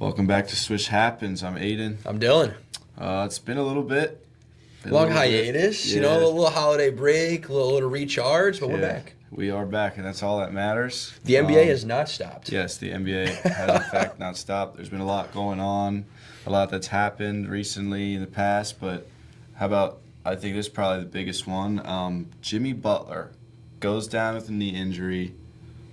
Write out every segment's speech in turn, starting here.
Welcome back to Swish Happens. I'm Aiden. I'm Dylan. It's been a little bit. Long hiatus, Yeah. a little holiday break, a little recharge, but we're back. We are back, and that's all that matters. The NBA has not stopped. Yes, the NBA has in fact not stopped. There's been a lot going on, a lot that's happened recently in the past, but how about, I think this is probably the biggest one. Jimmy Butler goes down with a knee injury,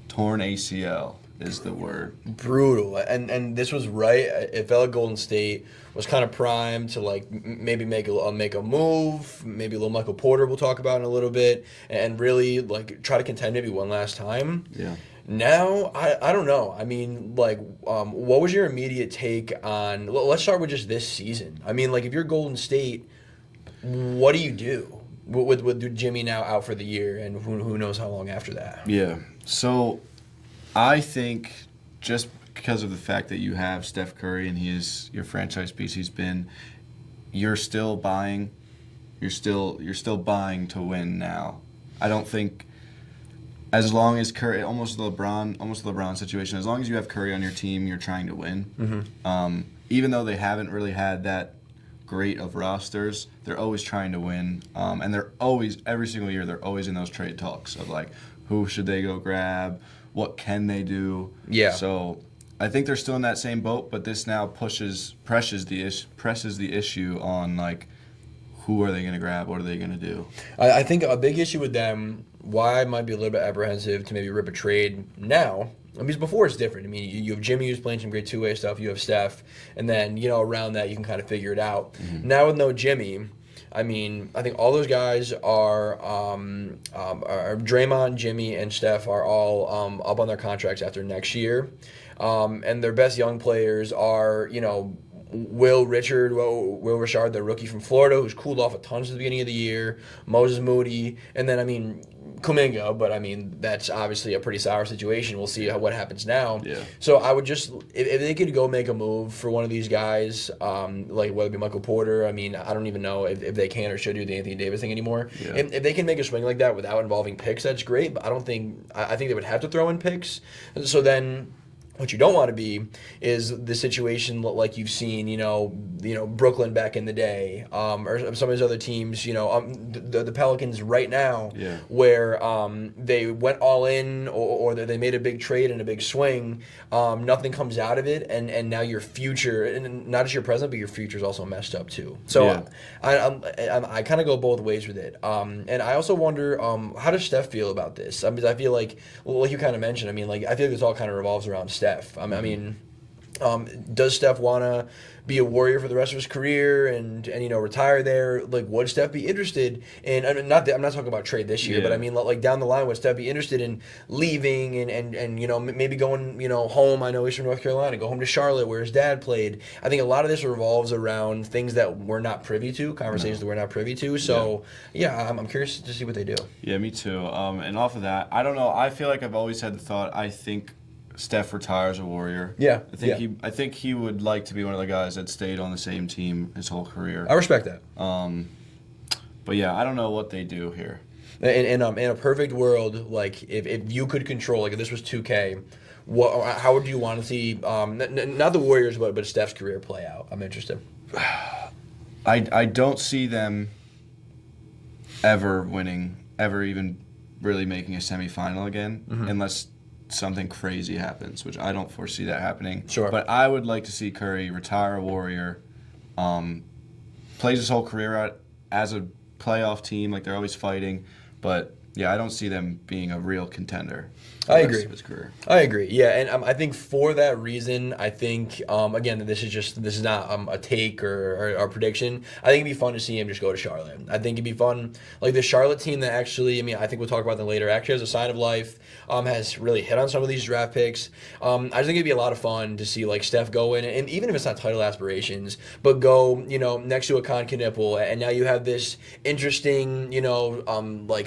torn ACL is the word. Brutal. And this was right. It felt like Golden State was kind of primed to maybe make a move, maybe a little Michael Porter we'll talk about in a little bit, and really try to contend maybe one last time. Yeah. Now, I don't know. I mean, what was your immediate take on, let's start with just this season. I mean, if you're Golden State, what do you do with Jimmy now out for the year, and who knows how long after that? Yeah. So I think just because of the fact that you have Steph Curry and he is your franchise piece, you're still buying to win now. I don't think as long as Curry, almost the LeBron situation, as long as you have Curry on your team, you're trying to win. Mm-hmm. Even though they haven't really had that great of rosters, they're always trying to win. And they're always, every single year, they're always in those trade talks of who should they go grab? What can they do? Yeah. So I think they're still in that same boat, but this now presses the issue on who are they going to grab? What are they going to do? I think a big issue with them, why I might be a little bit apprehensive to maybe rip a trade now, because before it's different. I mean, you have Jimmy who's playing some great two-way stuff. You have Steph, and then around that you can kind of figure it out. Mm-hmm. Now with no Jimmy, I mean, I think all those guys are Draymond, Jimmy, and Steph are all up on their contracts after next year. And their best young players are, Will Richard, the rookie from Florida, who's cooled off a ton at the beginning of the year, Moses Moody, and then, Kuminga, but that's obviously a pretty sour situation. We'll see what happens now. Yeah. So I would just, if they could go make a move for one of these guys, whether it be Michael Porter, I don't even know if they can or should do the Anthony Davis thing anymore. Yeah. If they can make a swing like that without involving picks, that's great, but I think they would have to throw in picks. So then what you don't want to be is the situation like you've seen, Brooklyn back in the day, or some of these other teams, the Pelicans right now, yeah, where they went all in or they made a big trade and a big swing, nothing comes out of it, and now your future, and not just your present, but your future is also messed up too. So yeah. I kind of go both ways with it, and I also wonder how does Steph feel about this? I feel like you kind of mentioned, I feel like this all kind of revolves around Steph. Does Steph want to be a Warrior for the rest of his career and retire there? Would Steph be interested in? I'm not talking about trade this year, yeah, but down the line, would Steph be interested in leaving and maybe going home? I know he's from North Carolina. Go home to Charlotte where his dad played. I think a lot of this revolves around things that we're not privy to, conversations that we're not privy to. So yeah, I'm curious to see what they do. Yeah, me too. And off of that, I don't know. I feel like I've always had the thought. I think Steph retires a Warrior. Yeah, I think he would like to be one of the guys that stayed on the same team his whole career. I respect that. But yeah, I don't know what they do here. In a perfect world, if you could control, if this was 2K, how would you want to see not the Warriors, but Steph's career play out? I'm interested. I don't see them ever winning, ever even really making a semifinal again, unless something crazy happens, which I don't foresee that happening. Sure. But I would like to see Curry retire a Warrior, plays his whole career out as a playoff team, they're always fighting. But yeah, I don't see them being a real contender. I agree. His career. I agree. Yeah, and I think for that reason, I think again this is not a take or a prediction. I think it'd be fun to see him just go to Charlotte. I think it'd be fun, the Charlotte team that actually, I think we'll talk about them later. Actually, has a sign of life. Has really hit on some of these draft picks. I just think it'd be a lot of fun to see Steph go in, and even if it's not title aspirations, but go next to a Concacaf, and now you have this interesting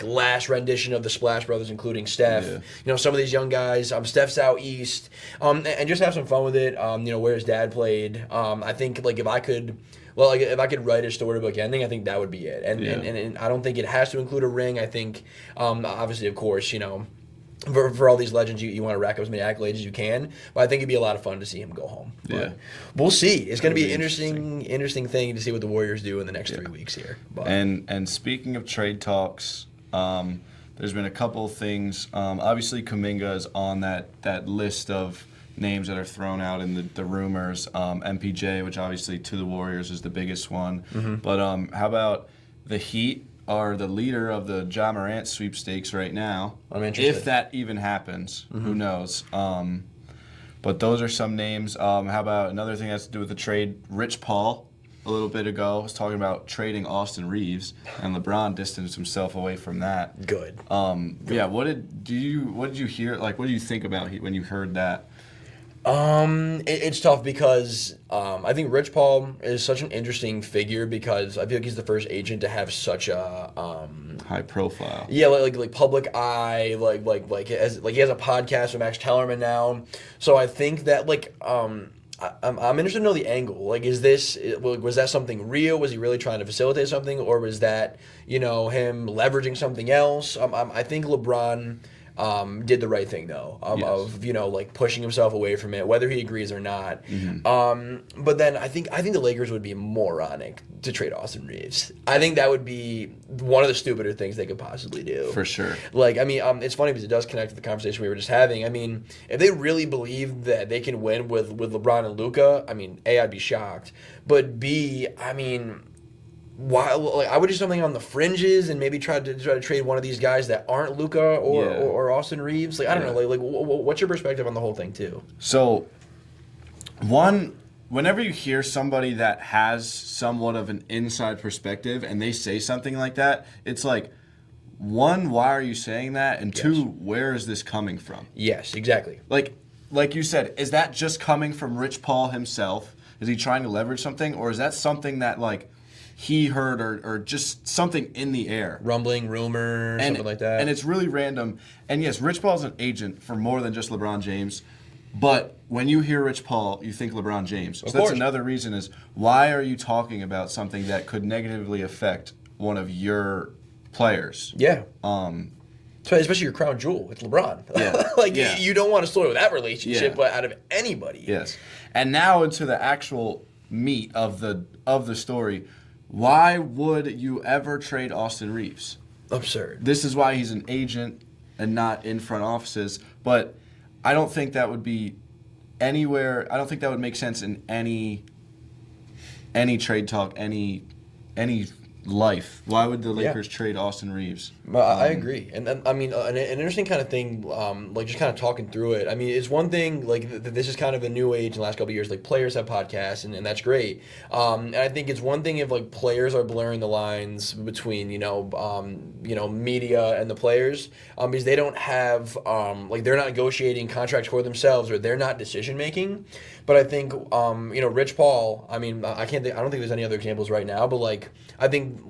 last rendition of the Splash Brothers, including Steph. Yeah. Some of these young guys. Steph's out east, and just have some fun with it. Where his dad played. I think if I could write a storybook ending, I think that would be it. And I don't think it has to include a ring. I think obviously, of course, For all these legends, you want to rack up as many accolades as you can. But I think it'd be a lot of fun to see him go home. But Yeah. we'll see. It's going to be an Interesting. interesting thing to see what the Warriors do in the next 3 weeks here. But And speaking of trade talks, there's been a couple of things. Obviously, Kuminga is on that list of names that are thrown out in the rumors. MPJ, which obviously to the Warriors is the biggest one. Mm-hmm. But how about the Heat are the leader of the Ja Morant sweepstakes right now? I'm interested. If that even happens, who knows? But those are some names. How about another thing that has to do with the trade? Rich Paul, a little bit ago, was talking about trading Austin Reeves, and LeBron distanced himself away from that. good. Yeah, what did you hear? Like, what do you think about when you heard that? It's tough because I think Rich Paul is such an interesting figure because I feel like he's the first agent to have such a High profile. yeah, like public eye, like he has a podcast with Max Kellerman now. So I think that I'm interested to know the angle. Like, was that something real? Was he really trying to facilitate something, or was that him leveraging something else? I think LeBron did the right thing though, of pushing himself away from it, whether he agrees or not. Mm-hmm. But then I think the Lakers would be moronic to trade Austin Reeves. I think that would be one of the stupider things they could possibly do. For sure. It's funny because it does connect to the conversation we were just having. I mean, if they really believe that they can win with LeBron and Luka, I mean, A, I'd be shocked, but B, I mean, why? Like, I would do something on the fringes and maybe try to trade one of these guys that aren't Luka or Austin Reeves. Like, I don't know. Like, what's your perspective on the whole thing too? So, whenever you hear somebody that has somewhat of an inside perspective and they say something like that, it's like, one, why are you saying that? And two, where is this coming from? Yes, exactly. Like you said, is that just coming from Rich Paul himself? Is he trying to leverage something? Or is that something that, like, he heard or just something in the air? Rumbling, rumor, something like that. And it's really random. And yes, Rich Paul's an agent for more than just LeBron James. But when you hear Rich Paul, you think LeBron James. So that's another reason is, why are you talking about something that could negatively affect one of your players? Yeah. So especially your crown jewel, it's LeBron. Yeah. You don't want to slow that relationship, Yeah. but out of anybody. Yes. And now into the actual meat of the story. Why would you ever trade Austin Reeves? Absurd. This is why he's an agent and not in front offices. But I don't think that would be anywhere. I don't think that would make sense in any trade talk, any life. Why would the Lakers trade Austin Reeves? I agree, and then I mean an interesting kind of thing, like just kind of talking through it. I mean, it's one thing like this is kind of a new age in the last couple of years. Like players have podcasts, and that's great. And I think it's one thing if like players are blurring the lines between media and the players, because they don't have they're not negotiating contracts for themselves or they're not decision making. But I think Rich Paul. I mean, I don't think there's any other examples right now. But I think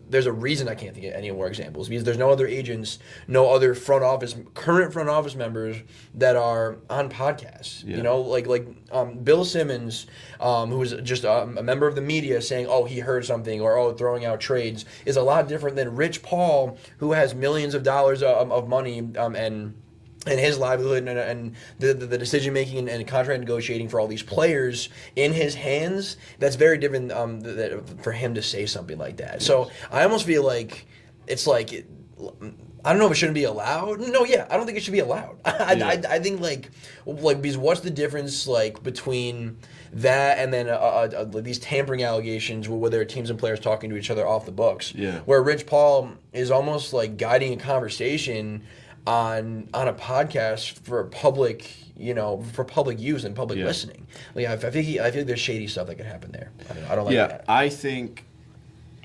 there's a reason I can't think of any more examples because there's no other agents, no other current front office members that are on podcasts. Yeah. Bill Simmons, who was just a member of the media saying, "Oh, he heard something," or throwing out trades, is a lot different than Rich Paul, who has millions of dollars of money and his livelihood and the decision making and contract negotiating for all these players in his hands. That's very different for him to say something like that. So I almost feel like it's like, I don't know if it shouldn't be allowed. No, yeah, I don't think it should be allowed. I think because what's the difference between that and then these tampering allegations where there are teams and players talking to each other off the books? Yeah. Where Rich Paul is almost like guiding a conversation on a podcast for public use and public listening. I think there's shady stuff that could happen there. I don't like that.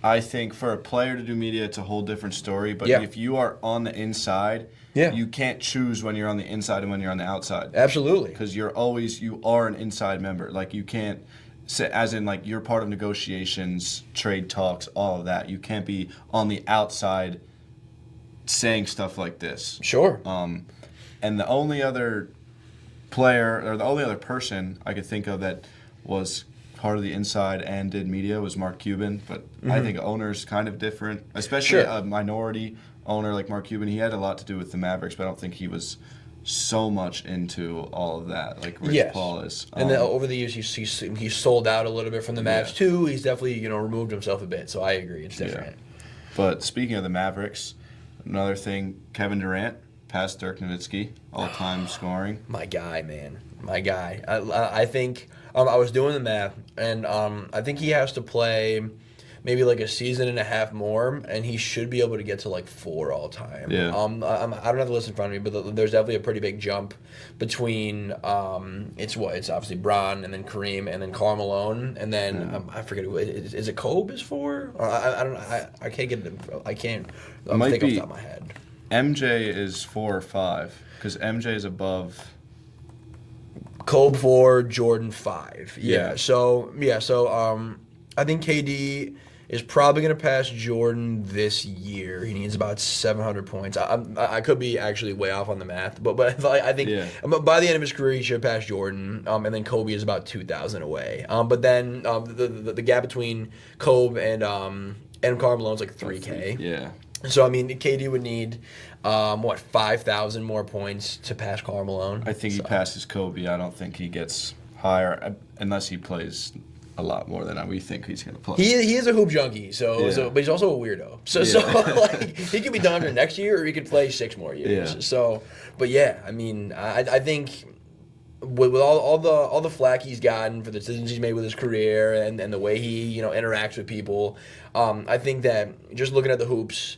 I think for a player to do media, it's a whole different story. But if you are on the inside, you can't choose when you're on the inside and when you're on the outside. Absolutely. Because you are an inside member. Like, you can't say, as in, like, you're part of negotiations, trade talks, all of that. You can't be on the outside saying stuff like this. Sure. And the only other player or the only other person I could think of that was part of the inside and did media was Mark Cuban. But I think owner's kind of different, especially a minority owner like Mark Cuban, he had a lot to do with the Mavericks, but I don't think he was so much into all of that like Rich Paul is. And then over the years, he's sold out a little bit from the Mavs too. He's definitely removed himself a bit. So I agree, it's different. Yeah. But speaking of the Mavericks, another thing, Kevin Durant passed Dirk Nowitzki all-time scoring. My guy, man, my guy. I think I was doing the math, and I think he has to play maybe like a season and a half more, and he should be able to get to like 4 all time. Yeah. I don't have the list in front of me, but there's definitely a pretty big jump between it's obviously Bron and then Kareem and then Karl Malone and then I forget who is it Kobe is 4? I don't know. I can't get it. I can't. I might think off be the top of my head. MJ is 4 or 5 because MJ is above. Kobe 4, Jordan 5. Yeah. So I think KD is probably going to pass Jordan this year. He needs about 700 points. I could be actually way off on the math, but I think by the end of his career he should pass Jordan, and then Kobe is about 2,000 away. But then the gap between Kobe and Karl Malone is like 3K. Yeah. So I mean, KD would need 5,000 more points to pass Karl Malone. I think he passes Kobe. I don't think he gets higher unless he plays a lot more than we think he's going to play. He is a hoop junkie, but he's also a weirdo. So like he could be done for next year, or he could play 6 more years. Yeah. So, but yeah, I mean, I think with all the flack he's gotten for the decisions he's made with his career and the way he interacts with people, I think that just looking at the hoops.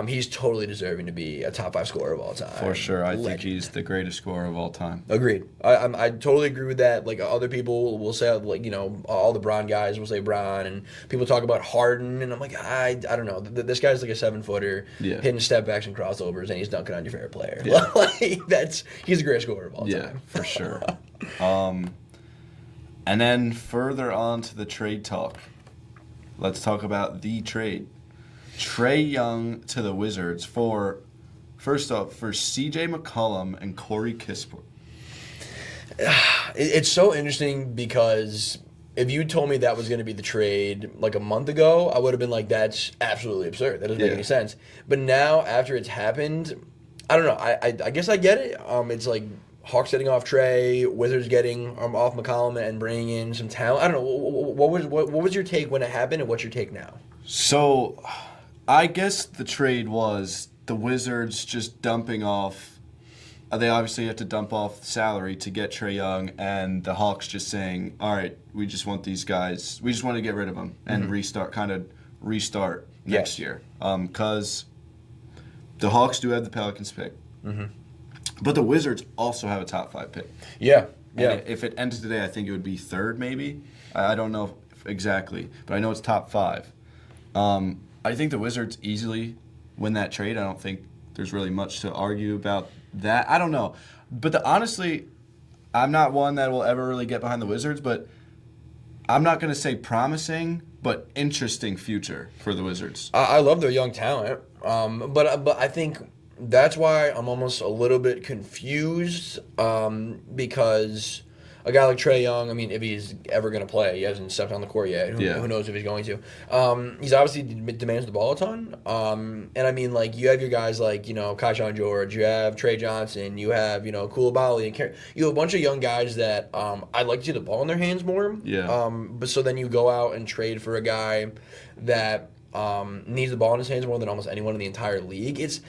He's totally deserving to be a top 5 scorer of all time. For sure. I think he's the greatest scorer of all time. Agreed. I totally agree with that. Like, other people will say, like, all the Bron guys will say Bron, and people talk about Harden, and I'm like, I don't know. This guy's like a 7-footer, hitting step backs and crossovers, and he's dunking on your favorite player. Yeah. He's the greatest scorer of all time. Yeah, for sure. And then further on to the trade talk. Let's talk about the trade. Trae Young to the Wizards for C.J. McCollum and Corey Kispert. It's so interesting because if you told me that was going to be the trade like a month ago, I would have been like, that's absolutely absurd. That doesn't make any sense. But now, after it's happened, I don't know. I guess I get it. It's like Hawks getting off Trae, Wizards getting off McCollum and bringing in some talent. I don't know. What was your take when it happened, and what's your take now? So, I guess the trade was the Wizards just dumping off. They obviously have to dump off salary to get Trae Young, and the Hawks just saying, "All right, we just want these guys. We just want to get rid of them and restart next year." Because the Hawks do have the Pelicans pick, but the Wizards also have a top 5 pick. Yeah. And if it ended today, I think it would be 3rd, maybe. I don't know exactly, but I know it's top 5. I think the Wizards easily win that trade. I don't think there's really much to argue about that. I don't know. But honestly, I'm not one that will ever really get behind the Wizards, but I'm not going to say promising, but interesting future for the Wizards. I love their young talent, but I think that's why I'm almost a little bit confused because a guy like Trae Young, I mean, if he's ever going to play, he hasn't stepped on the court yet. Who knows if he's going to? He's obviously demands the ball a ton. And I mean, like, you have your guys like, Kaishan George, you have Trey Johnson, you have, Koulibaly, and you have a bunch of young guys that I'd like to see the ball in their hands more. Yeah. But so then you go out and trade for a guy that needs the ball in his hands more than almost anyone in the entire league. It's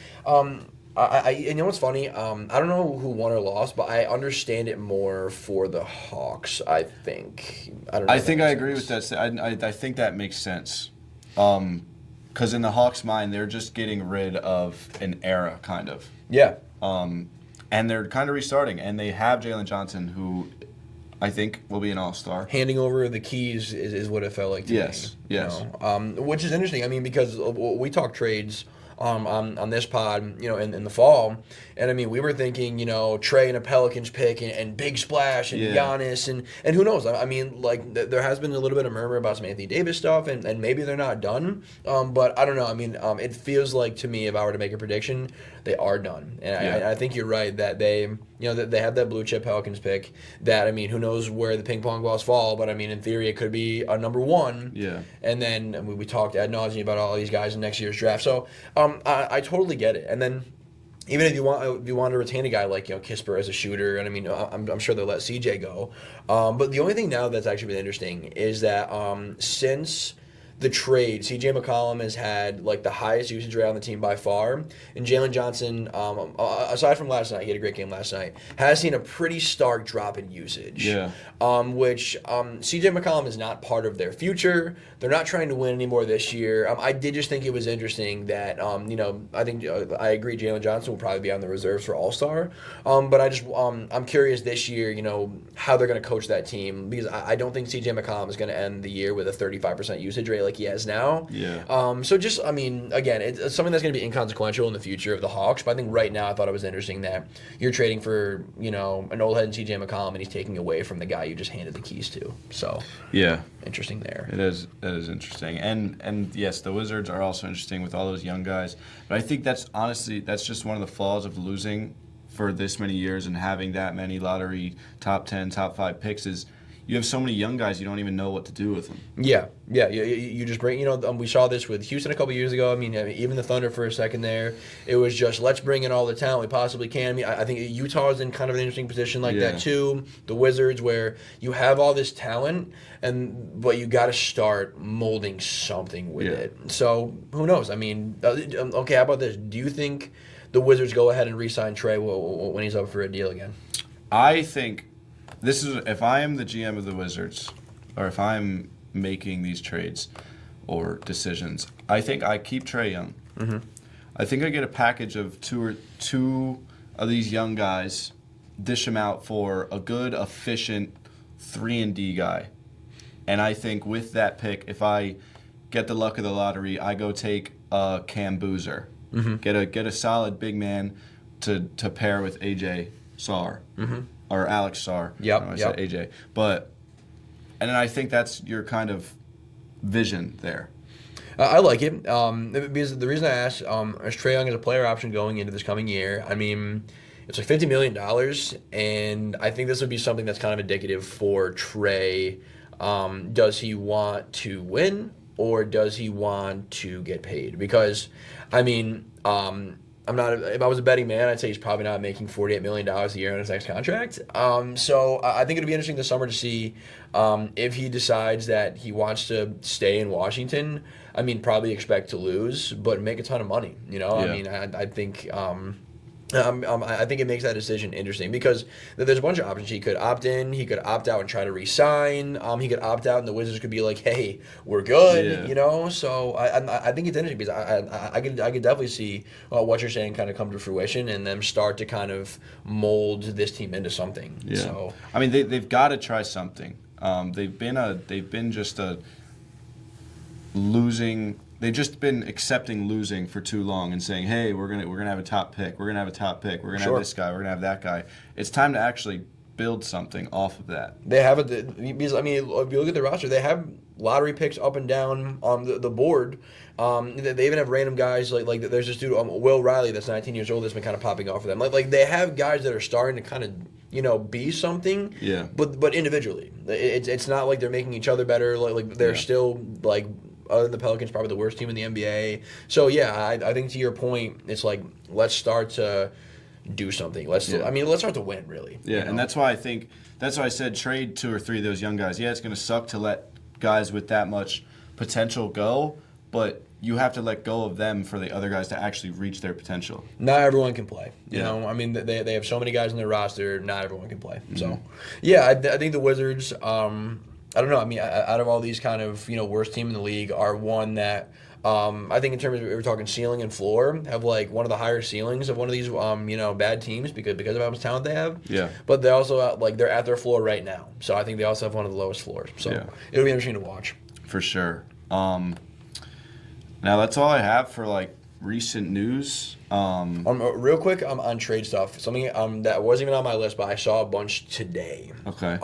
you know what's funny? I don't know who won or lost, but I understand it more for the Hawks. I think. I don't know. I think I agree with that. I think that makes sense. Because in the Hawks' mind, they're just getting rid of an era, kind of. Yeah. And they're kind of restarting, and they have Jalen Johnson, who I think will be an all-star. Handing over the keys is what it felt like to me. Yes. Which is interesting. I mean, because we talk trades on this pod, in the fall, and I mean, we were thinking, Trae and a Pelicans pick and big splash and Giannis and who knows? I mean, like there has been a little bit of murmur about some Anthony Davis stuff, and maybe they're not done. But I don't know. I mean, it feels like to me, if I were to make a prediction, they are done, and I think you're right that they they have that blue chip Pelicans pick that, I mean, who knows where the ping pong balls fall, but I mean, in theory, it could be a number one. Yeah. And then we talked ad nauseum about all these guys in next year's draft. So I totally get it. And then even if you want to retain a guy like Kisper as a shooter, and I mean I'm sure they'll let CJ go. But the only thing now that's actually been interesting is that since the trade, CJ McCollum has had like the highest usage rate on the team by far, and Jalen Johnson, aside from last night, he had a great game last night, has seen a pretty stark drop in usage. Yeah. Which CJ McCollum is not part of their future. They're not trying to win anymore this year. I did just think it was interesting that I think I agree Jalen Johnson will probably be on the reserves for All-Star. But I'm curious this year, how they're going to coach that team, because I don't think CJ McCollum is going to end the year with a 35% usage rate like he has now. Yeah. So just, I mean, again, it's something that's going to be inconsequential in the future of the Hawks, but I think right now I thought it was interesting that you're trading for, an old head in CJ McCollum, and he's taking away from the guy you just handed the keys to. So yeah, interesting there. It is. That is interesting. And yes, the Wizards are also interesting with all those young guys. But I think that's just one of the flaws of losing for this many years and having that many lottery top 10, top 5 picks is you have so many young guys you don't even know what to do with them. Yeah. You just bring, we saw this with Houston a couple years ago. I mean, even the Thunder for a second there, it was just let's bring in all the talent we possibly can. I mean, I think Utah is in kind of an interesting position like that too. The Wizards, where you have all this talent, but you got to start molding something with it. So who knows? I mean, okay, how about this? Do you think the Wizards go ahead and re-sign Trey when he's up for a deal again? I think this is, if I am the GM of the Wizards, or if I'm making these trades or decisions, I think I keep Trae Young. Mm-hmm. I think I get a package of two of these young guys, dish them out for a good, efficient 3-and-D guy. And I think with that pick, if I get the luck of the lottery, I go take a Cam Boozer. Mm-hmm. Get a solid big man to pair with AJ Sarr. Mm-hmm. Or Alex Sarr. I said AJ. And then I think that's your kind of vision there. I like it. Because the reason I asked is Trae Young as a player option going into this coming year. I mean, it's like $50 million, and I think this would be something that's kind of indicative for Trae. Does he want to win, or does he want to get paid? Because, I mean, if I was a betting man, I'd say he's probably not making $48 million a year on his next contract. So I think it'll be interesting this summer to see if he decides that he wants to stay in Washington. I mean, probably expect to lose, but make a ton of money. Yeah. I mean, I think. I think it makes that decision interesting because there's a bunch of options. He could opt in, he could opt out and try to re-sign. He could opt out, and the Wizards could be like, "Hey, we're good," So I think it's interesting because I could definitely see what you're saying kind of come to fruition and them start to kind of mold this team into something. Yeah. So I mean, they've got to try something. They've been just a losing. They've just been accepting losing for too long and saying, "Hey, we're gonna have a top pick. We're gonna have a top pick. We're gonna have this guy. We're gonna have that guy." It's time to actually build something off of that. They have because I mean, if you look at the roster, they have lottery picks up and down on the board. They even have random guys like there's this dude Will Riley that's 19 years old that's been kind of popping off for them. Like they have guys that are starting to kind of be something. Yeah. But individually, it's not like they're making each other better. Like they're still like. Other than the Pelicans, probably the worst team in the NBA. So yeah, I think to your point, it's like let's start to do something. Let's start to win really. Yeah, and that's why I said trade 2 or 3 of those young guys. Yeah, it's going to suck to let guys with that much potential go, but you have to let go of them for the other guys to actually reach their potential. Not everyone can play. You know, I mean, they have so many guys in their roster. Not everyone can play. Mm-hmm. So yeah, I think the Wizards. I don't know. I mean, out of all these kind of worst team in the league, are one that I think in terms of we're talking ceiling and floor have like one of the higher ceilings of one of these bad teams because of how much talent they have. Yeah. But they also they're at their floor right now, so I think they also have one of the lowest floors. So it'll be interesting to watch. For sure. Now that's all I have for like recent news. Real quick on trade stuff. Something that wasn't even on my list, but I saw a bunch today. Okay.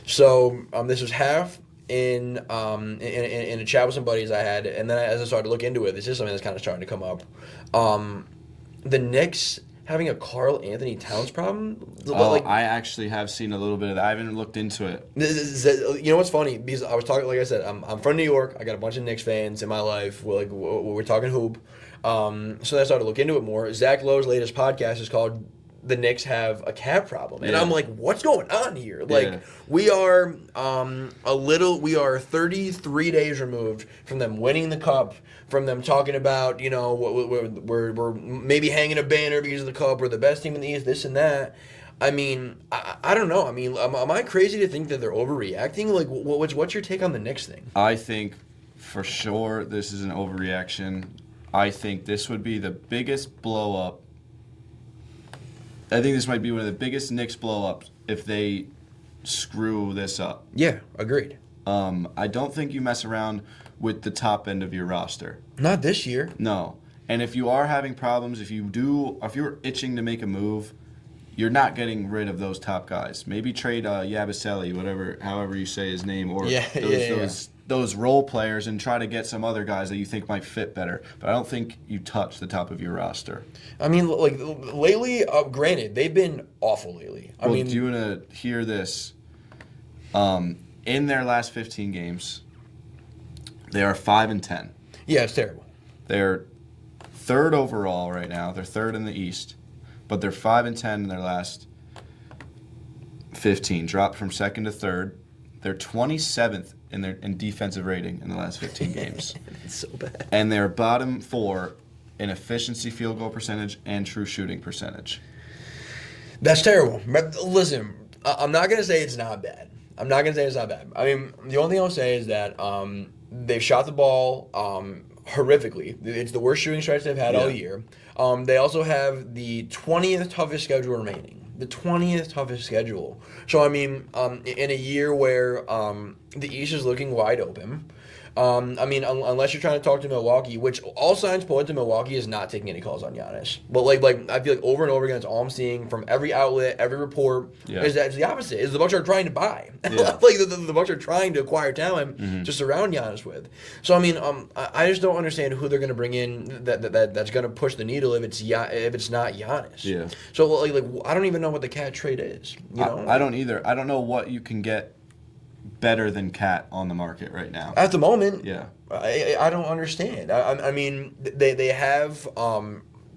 So this was half in a chat with some buddies I had, and then as I started to look into it, this is something that's kind of starting to come up. The Knicks having a Karl Anthony Towns problem. I actually have seen a little bit of that. I haven't looked into it. You know what's funny? Because I was talking, like I said, I'm from New York. I got a bunch of Knicks fans in my life. We're talking hoop. So I started to look into it more. Zach Lowe's latest podcast is called "The Knicks Have a Cap Problem," and I'm like, "What's going on here?" We are 33 days removed from them winning the cup. From them talking about, we're maybe hanging a banner because of the cup, we're the best team in the East, this and that. I mean, I don't know. I mean, am I crazy to think that they're overreacting? Like, what's your take on the Knicks thing? I think for sure this is an overreaction. I think this would be the biggest blow up. I think this might be one of the biggest Knicks blow ups if they screw this up. Yeah, agreed. I don't think you mess around with the top end of your roster. Not this year. No. And if you are having problems, if you're itching to make a move, you're not getting rid of those top guys. Maybe trade Yabusele, however you say his name, or those role players, and try to get some other guys that you think might fit better. But I don't think you touch the top of your roster. I mean, like lately, granted, they've been awful lately. Do you want to hear this? In their last 15 games, they are 5-10. Yeah, it's terrible. They're third overall right now. They're third in the East, but they're 5-10 in their last 15. Dropped from second to third. They're 27th in defensive rating in the last 15 games. It's so bad. And they're bottom 4 in efficiency, field goal percentage, and true shooting percentage. That's terrible. Listen, I'm not gonna say it's not bad. I mean, the only thing I'll say is that they've shot the ball horrifically. It's the worst shooting stretch they've had all year. They also have the 20th toughest schedule remaining. The 20th toughest schedule. So, I mean, in a year where the East is looking wide open, I mean, unless you're trying to talk to Milwaukee, which all signs point to Milwaukee is not taking any calls on Giannis. But like I feel like over and over again, that's all I'm seeing from every outlet, every report, is that it's the opposite. Is the Bucks are trying to buy. Like the Bucks are trying to acquire talent to surround Giannis with. So I mean, I just don't understand who they're going to bring in that's going to push the needle if it's not Giannis. Yeah. So like I don't even know what the Cat trade is. You know? I don't either. I don't know what you can get better than Cat on the market right now. At the moment, yeah, I don't understand. I mean, they have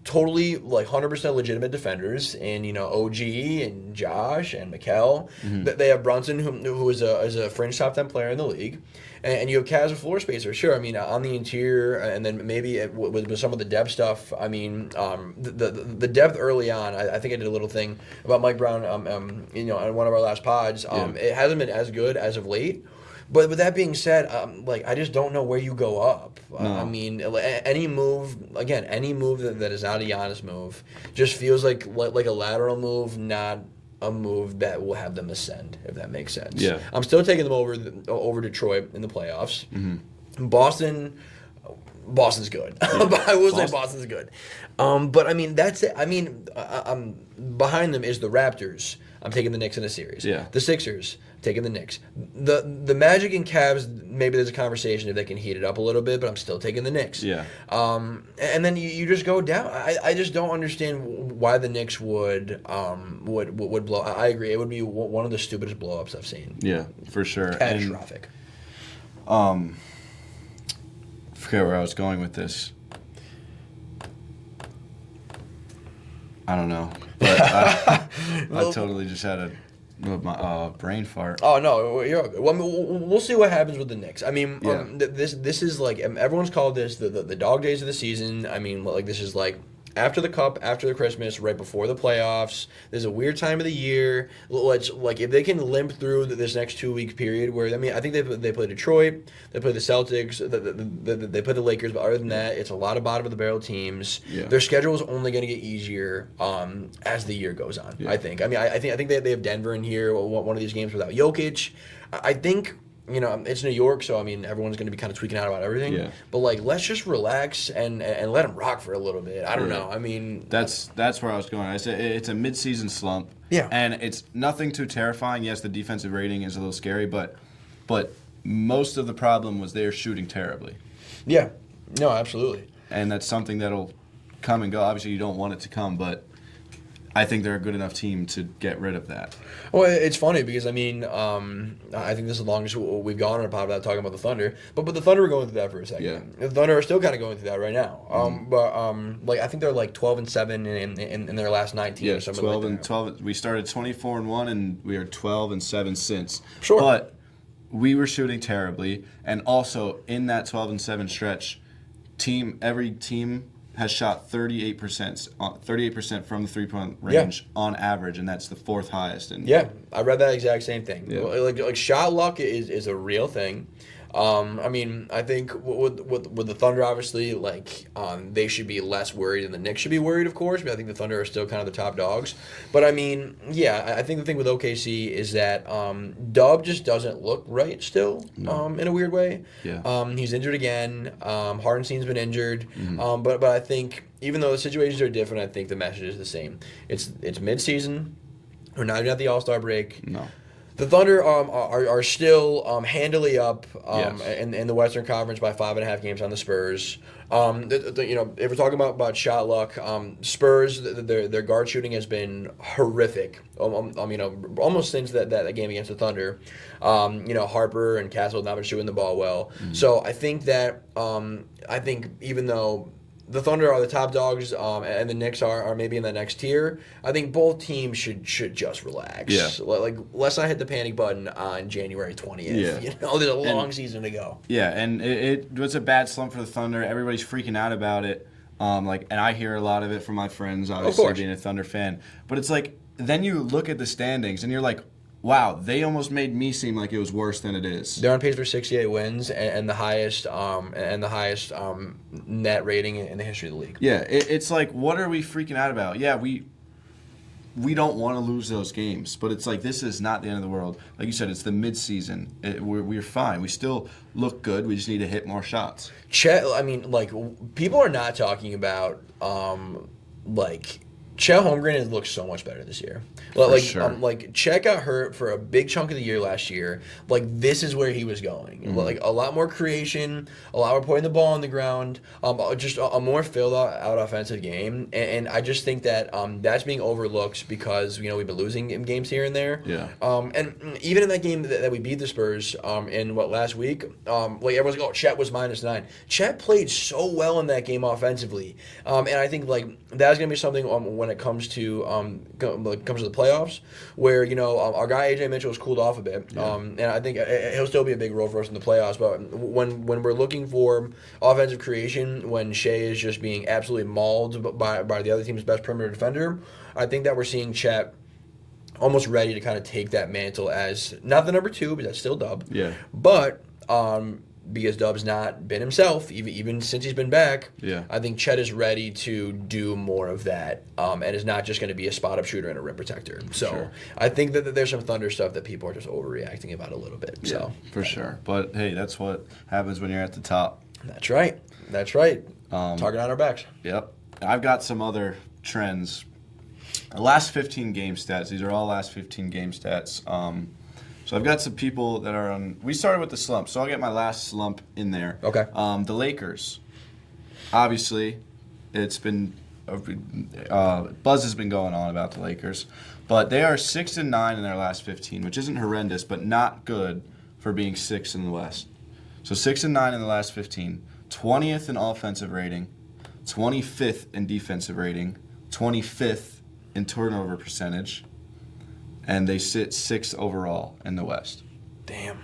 totally like 100% legitimate defenders, and OG and Josh and Mikal. They have Brunson, who is a fringe top 10 player in the league, and you have Kaz, a floor spacer. Sure, I mean on the interior, and then maybe with some of the depth stuff. I mean, the depth early on. I think I did a little thing about Mike Brown. On one of our last pods. It hasn't been as good as of late. But with that being said, I just don't know where you go up. No. I mean, any move that is not a Giannis move just feels like a lateral move, not a move that will have them ascend, if that makes sense. Yeah. I'm still taking them over Detroit in the playoffs. Boston's good. I will say Boston's good. But I mean, that's it. I mean, behind them is the Raptors. I'm taking the Knicks in a series. Yeah. The Sixers, taking the Knicks. The Magic and Cavs, maybe there's a conversation if they can heat it up a little bit, but I'm still taking the Knicks. Yeah. And then you just go down. I just don't understand why the Knicks would blow. I agree. It would be one of the stupidest blow-ups I've seen. Yeah, for sure. Catastrophic. I forget where I was going with this. I don't know. But I totally just had a brain fart. Oh no, you're okay. Well, I mean, we'll see what happens with the Knicks. I mean, this is like everyone's called this the dog days of the season. I mean, like this is like after the Cup, after the Christmas, right before the playoffs. There's a weird time of the year. Like if they can limp through this next 2-week period, where I mean, I think they play Detroit, they play the Celtics, they play the Lakers. But other than that, it's a lot of bottom of the barrel teams. Yeah. Their schedule is only going to get easier as the year goes on. Yeah. I think. I mean, I think they have Denver in here. One of these games without Jokic. I think. It's New York, so I mean everyone's going to be kind of tweaking out about everything. Yeah. But like, let's just relax and let them rock for a little bit. I don't know. I mean, that's where I was going. I said it's a mid-season slump. Yeah. And it's nothing too terrifying. Yes, the defensive rating is a little scary, but most of the problem was they're shooting terribly. Yeah. No, absolutely. And that's something that'll come and go. Obviously, you don't want it to come, but I think they're a good enough team to get rid of that. Well, it's funny because I mean, I think this is the longest we've gone on a pod without talking about the Thunder. But the Thunder were going through that for a second. Yeah. The Thunder are still kind of going through that right now. But I think they're like 12-7 in their last 19 Yeah, or something 12 like and that. 12. We started 24-1, and we are 12-7 since. Sure. But we were shooting terribly, and also in that 12-7 stretch, every team has shot 38% from the 3-point range on average, and that's the fourth highest. And Yeah, I read that exact same thing. Yeah. Like shot luck is a real thing. I mean, I think with the Thunder, obviously, like they should be less worried, and the Knicks should be worried, of course. But I think the Thunder are still kind of the top dogs. But I mean, yeah, I think the thing with OKC is that Dub just doesn't look right still. In a weird way. Yeah. He's injured again. Hardenstein's been injured. But I think even though the situations are different, I think the message is the same. It's mid-season. We're not even at the All-Star break. No. The Thunder are still handily up Yes. in the Western Conference by 5.5 games on the Spurs. If we're talking about shot luck, Spurs their guard shooting has been horrific. Almost since that game against the Thunder. Harper and Castle have not been shooting the ball well. So I think that even though the Thunder are the top dogs, and the Knicks are maybe in the next tier, I think both teams should just relax. Yeah. Like, let's not hit the panic button on January 20th. Yeah. There's a long season to go. Yeah, and it was a bad slump for the Thunder. Everybody's freaking out about it. And I hear a lot of it from my friends, obviously being a Thunder fan. But it's like, then you look at the standings and you're like, wow, they almost made me seem like it was worse than it is. They're on pace for 68 wins and the highest net rating in the history of the league. Yeah, it's like, what are we freaking out about? Yeah, we don't want to lose those games, but it's like, this is not the end of the world. Like you said, it's the mid-season. We're fine. We still look good. We just need to hit more shots. Chet, I mean, like, people are not talking about Chet Holmgren has looked so much better this year. Chet got hurt for a big chunk of the year last year. Like, this is where he was going. Like, a lot more creation, a lot more putting the ball on the ground, just a more filled out offensive game. And I just think that that's being overlooked because, we've been losing games here and there. Yeah. And even in that game that we beat the Spurs last week, everyone's like, oh, Chet was -9. Chet played so well in that game offensively. And I think, that's going to be something when it comes to the playoffs, where our guy AJ Mitchell has cooled off a bit, and I think he'll still be a big role for us in the playoffs. But when we're looking for offensive creation, when Shea is just being absolutely mauled by the other team's best perimeter defender, I think that we're seeing Chet almost ready to kind of take that mantle as not the number 2, but that's still Dub. Yeah. But because Dub's not been himself, even since he's been back, I think Chet is ready to do more of that, and is not just going to be a spot-up shooter and a rim protector. So I think that there's some Thunder stuff that people are just overreacting about a little bit. Yeah, for sure. But, hey, that's what happens when you're at the top. That's right. Target on our backs. Yep. I've got some other trends. Last 15 game stats. These are all last 15 game stats. So I've got some people that are on. We started with the slump, so I'll get my last slump in there. Okay. The Lakers. Obviously, it's been buzz has been going on about the Lakers, but they are 6-9 in their last 15, which isn't horrendous, but not good for being 6th in the West. So 6-9 in the last 15, 20th in offensive rating, 25th in defensive rating, 25th in turnover percentage. And they sit 6th overall in the West. Damn.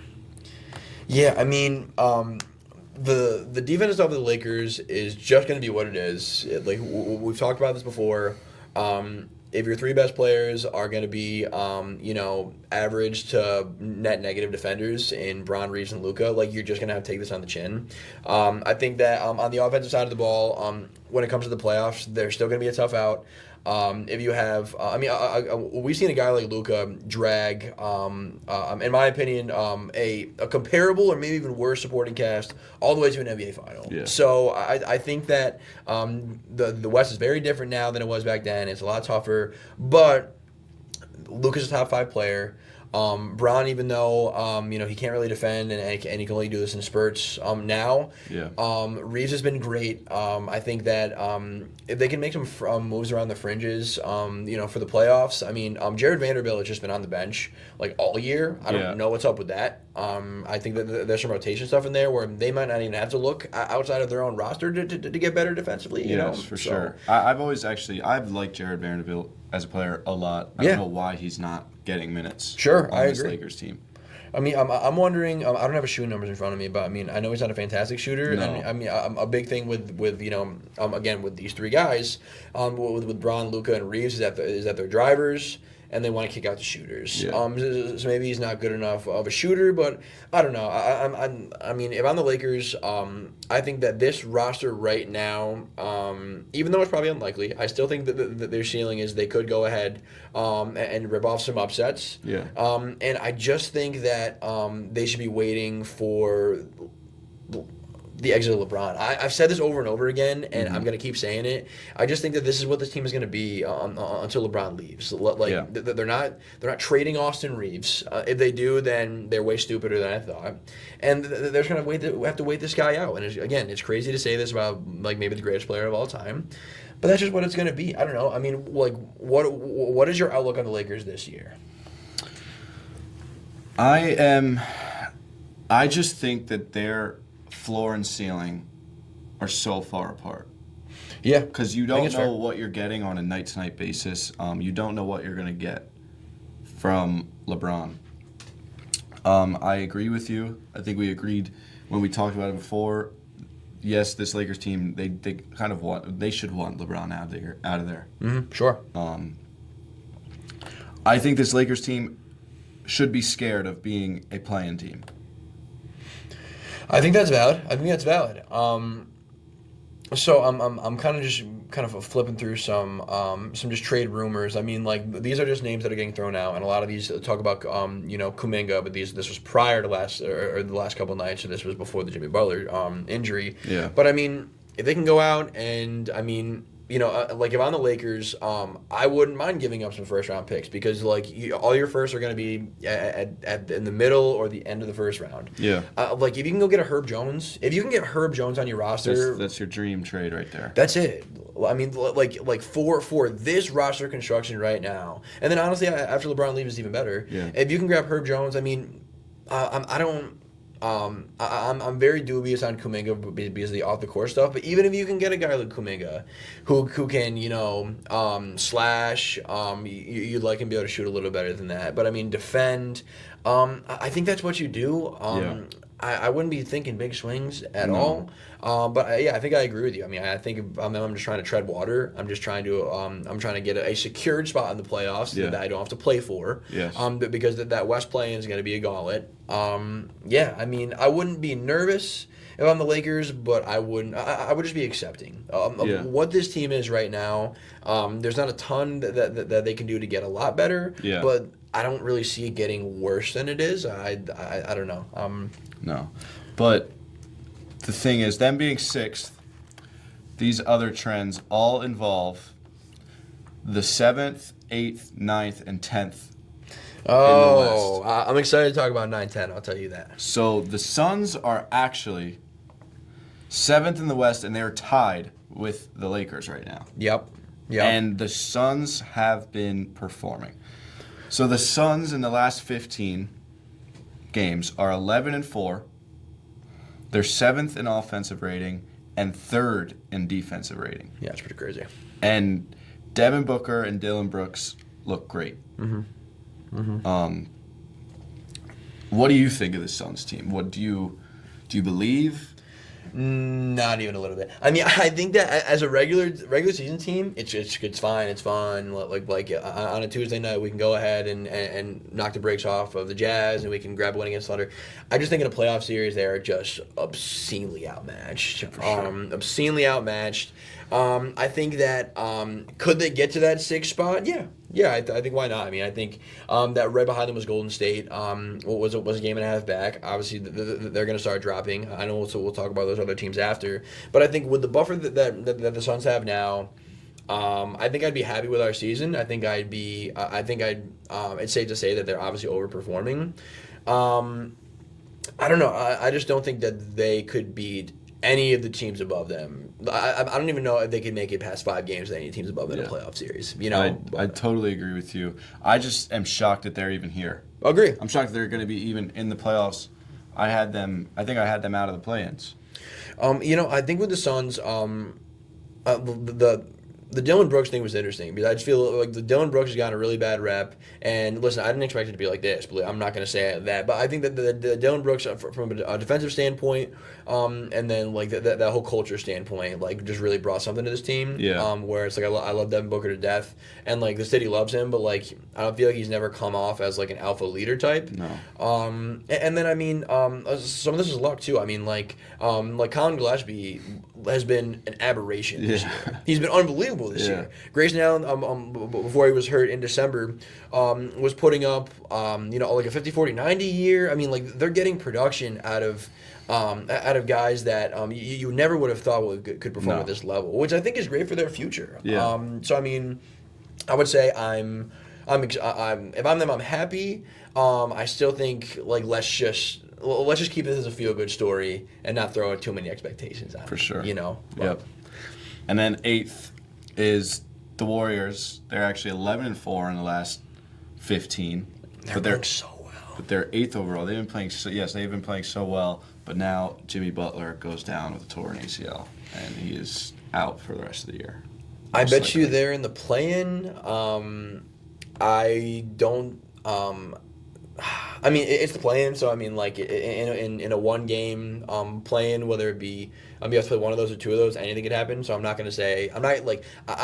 Yeah, I mean, the defense of the Lakers is just going to be what it is. We've talked about this before. If your 3 best players are going to be, average to net negative defenders in Bron, Reeves, and Luka, you're just going to have to take this on the chin. I think that on the offensive side of the ball, when it comes to the playoffs, they're still going to be a tough out. If you have, we've seen a guy like Luka drag, in my opinion, a comparable or maybe even worse supporting cast all the way to an NBA final. Yeah. So I think that the West is very different now than it was back then. It's a lot tougher, but Luka's a top 5 player. Braun, even though he can't really defend and he can only do this in spurts now. Yeah. Reeves has been great. I think that if they can make some moves around the fringes, for the playoffs. I mean, Jared Vanderbilt has just been on the bench like all year. I don't know what's up with that. I think that there's some rotation stuff in there where they might not even have to look outside of their own roster to get better defensively. Yes, for sure. I've liked Jared Vanderbilt as a player a lot. I don't know why he's not getting minutes. Sure, on I this agree. Lakers team. I mean, I'm wondering. I don't have his shooting numbers in front of me, but I mean, I know he's not a fantastic shooter. No. And I mean, a big thing with again with these three guys, with Braun, Luka, and Reeves is that they're drivers and they want to kick out the shooters. Yeah. So maybe he's not good enough of a shooter, but I don't know. I mean, if I'm the Lakers, I think that this roster right now, even though it's probably unlikely, I still think that their ceiling is they could go ahead and rip off some upsets. Yeah. And I just think that they should be waiting for the exit of LeBron. I've said this over and over again, and I'm going to keep saying it. I just think that this is what this team is going to be until LeBron leaves. They're not trading Austin Reeves. If they do, then they're way stupider than I thought. And they're going to have to wait this guy out. And it's crazy to say this about like maybe the greatest player of all time, but that's just what it's going to be. I don't know. I mean, like, what is your outlook on the Lakers this year? I just think that their floor and ceiling are so far apart. Yeah. Because you don't know what you're getting on a night-to-night basis. You don't know what you're going to get from LeBron. I agree with you. I think we agreed when we talked about it before. Yes, this Lakers team, they should want LeBron out of there. Mm-hmm. Sure. I think this Lakers team should be scared of being a play-in team. I think that's valid. So I'm kind of flipping through some just trade rumors. I mean, like, these are just names that are getting thrown out, and a lot of these talk about Kuminga, but this was prior to the last couple of nights, so this was before the Jimmy Butler injury. Yeah. But I mean, if they can go out and like if I'm the Lakers, I wouldn't mind giving up some first round picks because like all your firsts are going to be in the middle or the end of the first round. Yeah. Like if you can go get a Herb Jones, if you can get Herb Jones on your roster, that's your dream trade right there. That's it. I mean, like for this roster construction right now, and then honestly, after LeBron leaves, it's even better. Yeah. If you can grab Herb Jones, I mean, I'm very dubious on Kuminga because of the off the court stuff. But even if you can get a guy like Kuminga, who can slash, you'd like him to be able to shoot a little better than that. But I mean defend. I think that's what you do. I wouldn't be thinking big swings at all. But I think I agree with you. I mean, I think I'm just trying to tread water. I'm just trying to get a secured spot in the playoffs that I don't have to play for. Yes. Because that West play-in is going to be a gauntlet. I mean, I wouldn't be nervous if I'm the Lakers, but I wouldn't. I would just be accepting of what this team is right now. There's not a ton that they can do to get a lot better. Yeah. But I don't really see it getting worse than it is. I don't know. No. But the thing is, them being sixth, these other trends all involve the 7th, 8th, 9th, and 10th Oh, I'm excited to talk about 9-10, I'll tell you that. So the Suns are actually 7th in the West, and they're tied with the Lakers right now. Yep. And the Suns have been performing. So the Suns in the last 15 games are 11-4. They're 7th in offensive rating and 3rd in defensive rating. Yeah, it's pretty crazy. And Devin Booker and Dylan Brooks look great. What do you think of the Suns team? What do you believe? Not even a little bit. I mean, I think that as a regular season team, it's fine. It's fun. Like on a Tuesday night, we can go ahead and knock the brakes off of the Jazz, and we can grab a win against Thunder. I just think in a playoff series, they are just obscenely outmatched. Obscenely outmatched. I think that could they get to that 6th spot? Yeah, I think why not? I mean, I think that right behind them was Golden State. Was a game and a half back. Obviously, they're going to start dropping. I know we'll talk about those other teams after. But I think with the buffer that the Suns have now, I think I'd be happy with our season. I think it's safe to say that they're obviously overperforming. I don't know. I just don't think that they could beat any of the teams above them. I don't even know if they could make it past 5 games with any teams above them in a playoff series. I totally agree with you. I just am shocked that they're even here. Agree. I'm shocked they're going to be even in the playoffs. I think I had them out of the play-ins. I think with the Suns, the Dylan Brooks thing was interesting because I just feel like the Dylan Brooks has gotten a really bad rep. And listen, I didn't expect it to be like this, but I'm not going to say that. But I think that the Dylan Brooks, from a defensive standpoint, and then like that whole culture standpoint, like just really brought something to this team. Yeah. Where it's like I love Devin Booker to death, and like the city loves him, but like I don't feel like he's never come off as like an alpha leader type. No. And then I mean, some of this is luck too. I mean, like Colin Gillespie has been an aberration this year. He's been unbelievable this year. Grayson Allen, before he was hurt in December, was putting up, like a 50, 40, 90 year. I mean, like they're getting production out of guys that you never would have thought could perform at this level, which I think is great for their future. Yeah. So I mean, I would say I'm if I'm them, I'm happy. I still think like let's just keep this as a feel good story and not throw too many expectations on it. For sure. Yep. And then 8th is the Warriors. They're actually 11-4 in the last 15. They're playing so well. But they're 8th overall. They've been playing so well. But now Jimmy Butler goes down with a torn ACL, and he is out for the rest of the year. I bet you they're in the play-in. I don't. I mean, it's the play-in, so I mean, like in a one-game play-in, whether it be you have to play one of those or two of those, anything could happen. So I'm not going to say I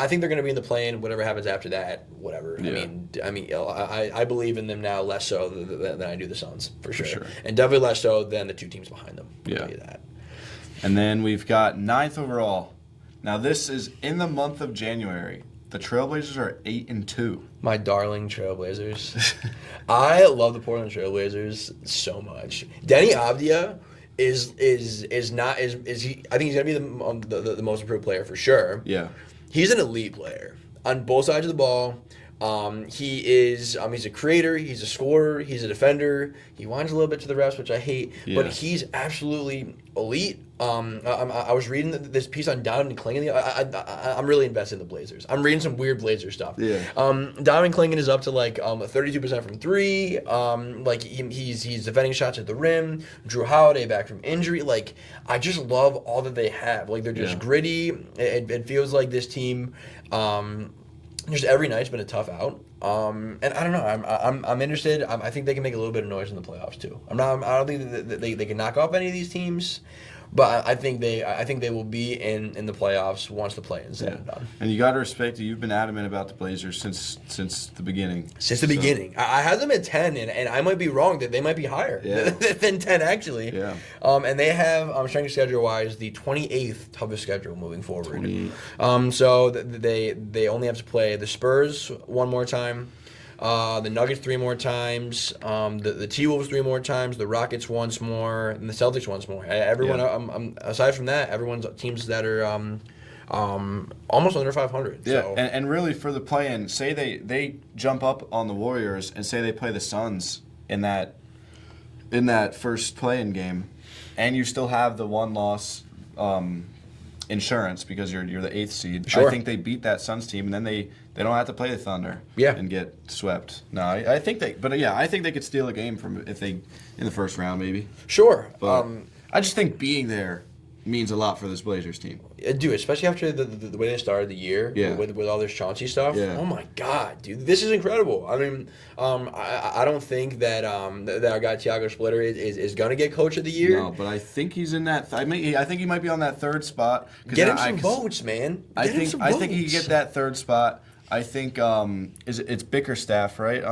think they're going to be in the play-in. Whatever happens after that, whatever. Yeah. I believe in them now less so than I do the Suns for sure, and definitely less so than the two teams behind them. I'll tell you that. And then we've got 9th overall. Now this is in the month of January. The Trailblazers are 8-2. My darling Trailblazers. I love the Portland Trailblazers so much. Denny Avdia is he? I think he's gonna be the most improved player for sure. Yeah. He's an elite player on both sides of the ball. He's a creator, he's a scorer, he's a defender. He whines a little bit to the refs, which I hate, but he's absolutely elite. I was reading this piece on Donovan Clingan. I'm really invested in the Blazers. I'm reading some weird Blazers stuff. Yeah. Donovan Clingan is up to 32% from 3. He's defending shots at the rim. Drew Holiday back from injury. I just love all that they have. They're just gritty. It feels like this team. Just every night's been a tough out, and I don't know. I'm interested. I think they can make a little bit of noise in the playoffs too. I don't think that they can knock off any of these teams, but I think they will be in the playoffs once the play-in's done. And you got to respect it. You've been adamant about the Blazers since the beginning. Since the beginning, I had them at 10, and I might be wrong that they might be higher than 10 actually. Yeah. And they have strength of schedule wise the 28th toughest schedule moving forward. So they only have to play the Spurs one more time. The Nuggets 3 more times, the T-Wolves 3 more times, the Rockets once more, and the Celtics once more. Everyone, aside from that, everyone's teams that are almost under 500. Yeah, so. and really for the play-in, say they jump up on the Warriors and say they play the Suns in that first play-in game, and you still have the one loss insurance because you're the 8th seed. Sure. I think they beat that Suns team, and then they don't have to play the Thunder and get swept. No, I think they could steal a game if they in the first round maybe. Sure. But I just think being there means a lot for this Blazers team. Dude, especially after the way they started the year with all this Chauncey stuff. Yeah. Oh my God, dude, this is incredible. I mean, I don't think that our guy Thiago Splitter is gonna get Coach of the Year. No, but I think he's in that. I think he might be on that 3rd spot. Get him some votes, man. I think he could get that 3rd spot. I think it's Bickerstaff, right?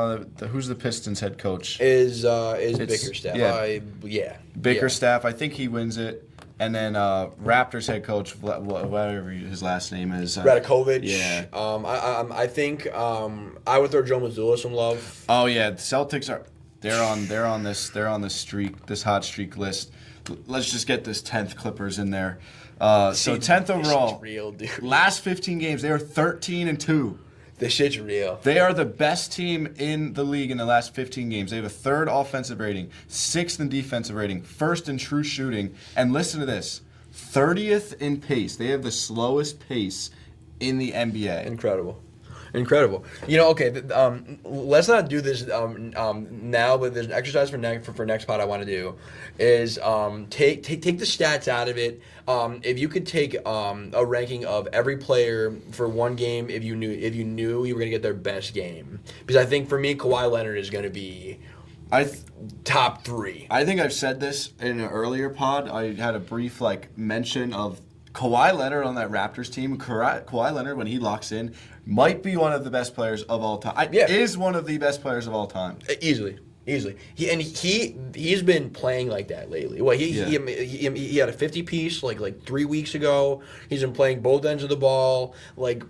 Who's the Pistons head coach? Is Bickerstaff? Yeah. Bickerstaff. I think he wins it. And then Raptors head coach, whatever his last name is, Radakovic. Yeah. I think I would throw Joe Mazzulla some love. Oh yeah, the Celtics are. They're on this streak, this hot streak list. Let's just get this 10th Clippers in there. So 10th overall. Real, dude. Last 15 games, they are 13-2. This shit's real. They are the best team in the league in the last 15 games. They have a 3rd offensive rating, 6th in defensive rating, 1st in true shooting, and listen to this, 30th in pace. They have the slowest pace in the NBA. Incredible. You know, okay, let's not do this now, but there's an exercise for next pod I want to do is take the stats out of it. If you could take a ranking of every player for one game, if you knew you were going to get their best game, because I think for me Kawhi Leonard is going to be top 3. I think I've said this in an earlier pod. I had a brief mention of Kawhi Leonard on that Raptors team. Kawhi Leonard, when he locks in, might be one of the best players of all time. Is one of the best players of all time. Easily. He's been playing like that lately. Well, he had a 50 piece like 3 weeks ago. He's been playing both ends of the ball. Like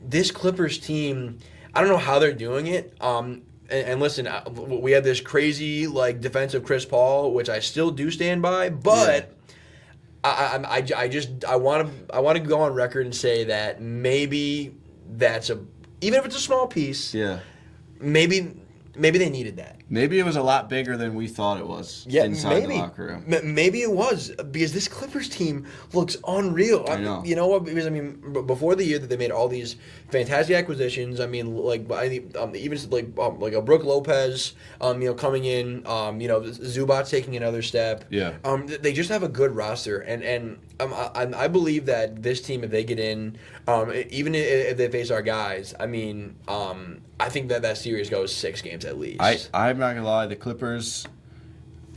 this Clippers team, I don't know how they're doing it. And listen, we had this crazy defensive Chris Paul, which I still do stand by, but. I want to go on record and say that maybe that's even if it's a small piece. Yeah. Maybe they needed that. Maybe it was a lot bigger than we thought it was inside the locker room. Maybe it was, because this Clippers team looks unreal. I know. You know what? Because, before the year that they made all these fantastic acquisitions, even a Brook Lopez, coming in, Zubac's taking another step. Yeah. They just have a good roster, and I believe that this team, if they get in, even if they face our guys, I think that series goes 6 games at least. I'm not gonna lie. The Clippers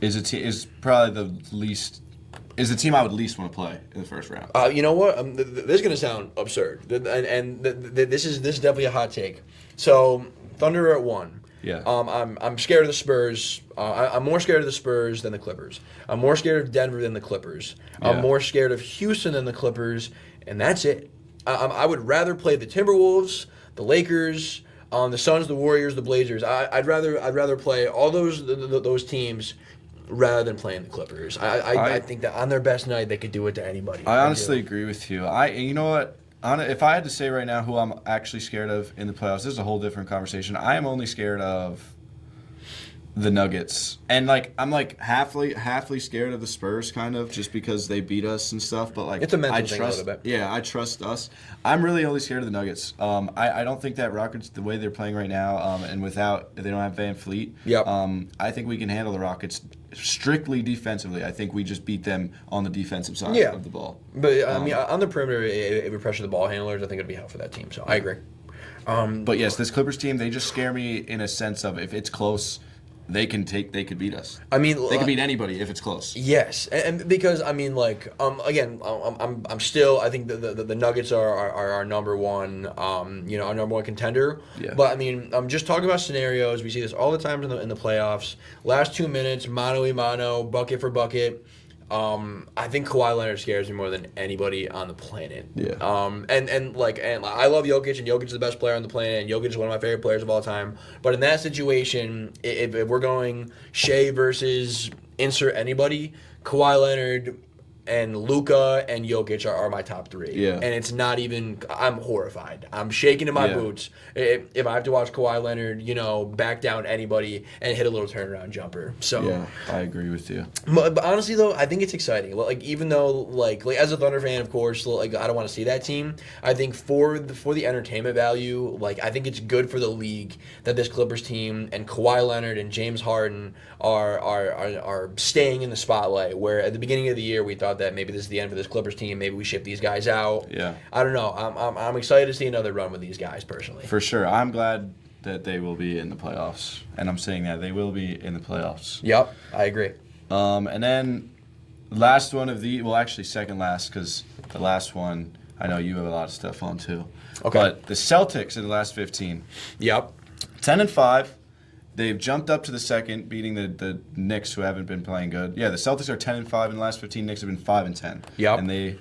is probably the team I would least want to play in the first round. You know what? This is gonna sound absurd, and this is definitely a hot take. So Thunder are at 1. Yeah. I'm scared of the Spurs. I'm more scared of the Spurs than the Clippers. I'm more scared of Denver than the Clippers. I'm more scared of Houston than the Clippers, and that's it. I would rather play the Timberwolves, the Lakers, the Suns, the Warriors, the Blazers. I'd rather play all those teams rather than playing the Clippers. I think that on their best night they could do it to anybody. I honestly agree with you. You know what? If I had to say right now who I'm actually scared of in the playoffs, this is a whole different conversation. I am only scared of the Nuggets, and I'm halfly scared of the Spurs, kind of, just because they beat us and stuff. But it's a mental thing a little bit. Yeah, I trust us. I'm really only scared of the Nuggets. I don't think that Rockets, the way they're playing right now, and they don't have Van Fleet. Yep. I think we can handle the Rockets strictly defensively. I think we just beat them on the defensive side of the ball. But on the perimeter, if we pressure the ball handlers, I think it'd be helpful for that team. So I agree. But yes, this Clippers team, they just scare me in a sense of if it's close. They could beat us. They could beat anybody if it's close. Yes, and because again, I'm still. I think the Nuggets are our number one, our number one contender. Yeah. But I'm just talking about scenarios. We see this all the time in the playoffs. Last 2 minutes, mano a mano, bucket for bucket. I think Kawhi Leonard scares me more than anybody on the planet. Yeah. And I love Jokic, and Jokic is the best player on the planet, and Jokic is one of my favorite players of all time. But in that situation, if we're going Shea versus insert anybody, Kawhi Leonard and Luka and Jokic are my top 3. Yeah. And it's not even, I'm horrified. I'm shaking in my boots if I have to watch Kawhi Leonard, back down anybody and hit a little turnaround jumper. So yeah, I agree with you. But honestly, though, I think it's exciting. Even though, as a Thunder fan, of course, I don't want to see that team. I think for the entertainment value, I think it's good for the league that this Clippers team and Kawhi Leonard and James Harden are staying in the spotlight. Where at the beginning of the year we thought that maybe this is the end for this Clippers team. Maybe we ship these guys out. Yeah. I don't know. I'm excited to see another run with these guys personally. For sure. I'm glad that they will be in the playoffs. And I'm saying that they will be in the playoffs. Yep, I agree. And then last one of actually second last, because the last one I know you have a lot of stuff on too. Okay. But the Celtics in the last 15. Yep. 10-5. They've jumped up to the second, beating the Knicks, who haven't been playing good. Yeah, the Celtics are 10-5 in the last 15. Knicks have been 5-10. Yep. And the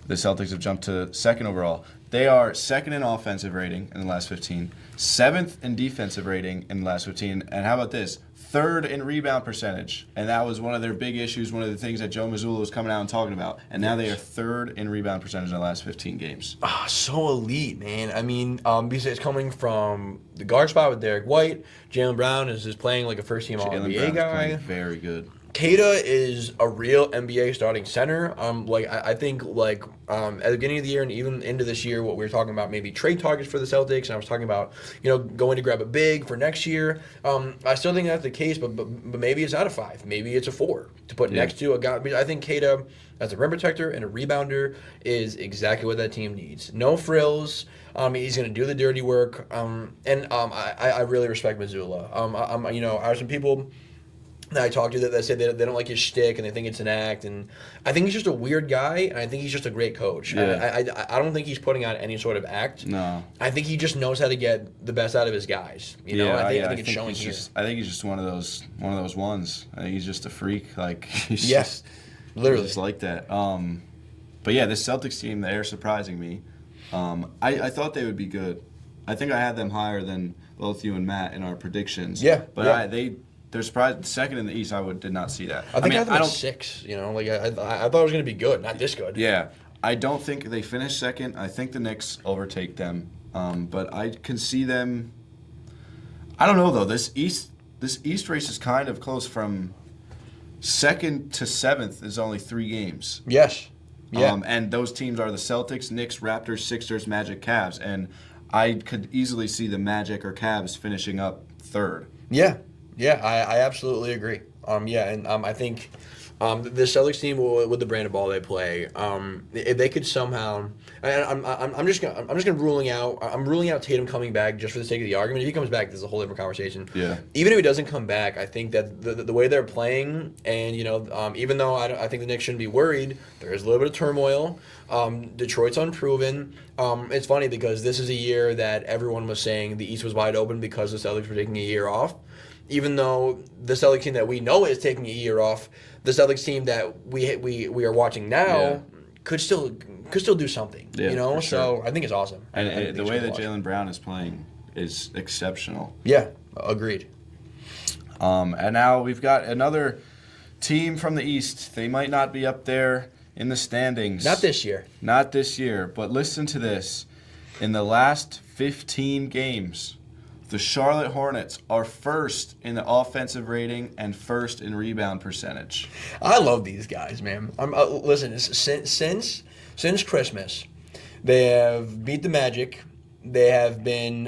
Celtics have jumped to second overall. They are second in offensive rating in the last 15, seventh in defensive rating in the last 15, and how about this? Third in rebound percentage, and that was one of their big issues, one of the things that Joe Mazzulla was coming out and talking about. And now they are third in rebound percentage in the last 15 games. So elite, man. I mean, because it's coming from the guard spot with Derek White. Jaylen Brown is playing like a first-team All-NBA guy. Very good. Keita is a real NBA starting center. I think at the beginning of the year and even into this year, what we were talking about maybe trade targets for the Celtics, and I was talking about going to grab a big for next year. I still think that's the case, but maybe it's not a 5, maybe it's a 4 to put next to a guy. I think Keita as a rim protector and a rebounder is exactly what that team needs. No frills. He's going to do the dirty work. I really respect Mazzulla. I have some people that I talked to that say they don't like his shtick and they think it's an act, and I think he's just a weird guy, and I think he's just a great coach. Yeah. I don't think he's putting on any sort of act. No. I think he just knows how to get the best out of his guys. I think it's showing here. I think he's just one of those ones. I think he's just a freak. Like he's literally just like that. But yeah, this Celtics team, they're surprising me. I thought they would be good. I think I had them higher than both you and Matt in our predictions. Yeah, but they're surprised. Second in the East, I did not see that. I think I had them at 6. I thought it was going to be good, not this good. Yeah, I don't think they finish second. I think the Knicks overtake them, but I can see them. I don't know though. This East race is kind of close. From second to 7th is only 3 games. Yes. Yeah. And those teams are the Celtics, Knicks, Raptors, Sixers, Magic, Cavs, and I could easily see the Magic or Cavs finishing up 3rd. Yeah. Yeah, I absolutely agree. I think the Celtics team with the brand of ball they play, if they could somehow, I'm just ruling out Tatum coming back just for the sake of the argument. If he comes back, this is a whole different conversation. Yeah. Even if he doesn't come back, I think that the way they're playing, and even though I think the Knicks shouldn't be worried, there is a little bit of turmoil. Detroit's unproven. It's funny because this is a year that everyone was saying the East was wide open because the Celtics were taking a year off. Even though the Celtics team that we know is taking a year off, the Celtics team that we are watching now could still do something. Yeah, for sure. So I think it's awesome. And the way that Jaylen Brown is playing is exceptional. Yeah, agreed. And now we've got another team from the East. They might not be up there in the standings. Not this year. But listen to this. In the last 15 games, the Charlotte Hornets are 1st in the offensive rating and 1st in rebound percentage. I love these guys, man. Listen, since Christmas, they have beat the Magic. They have been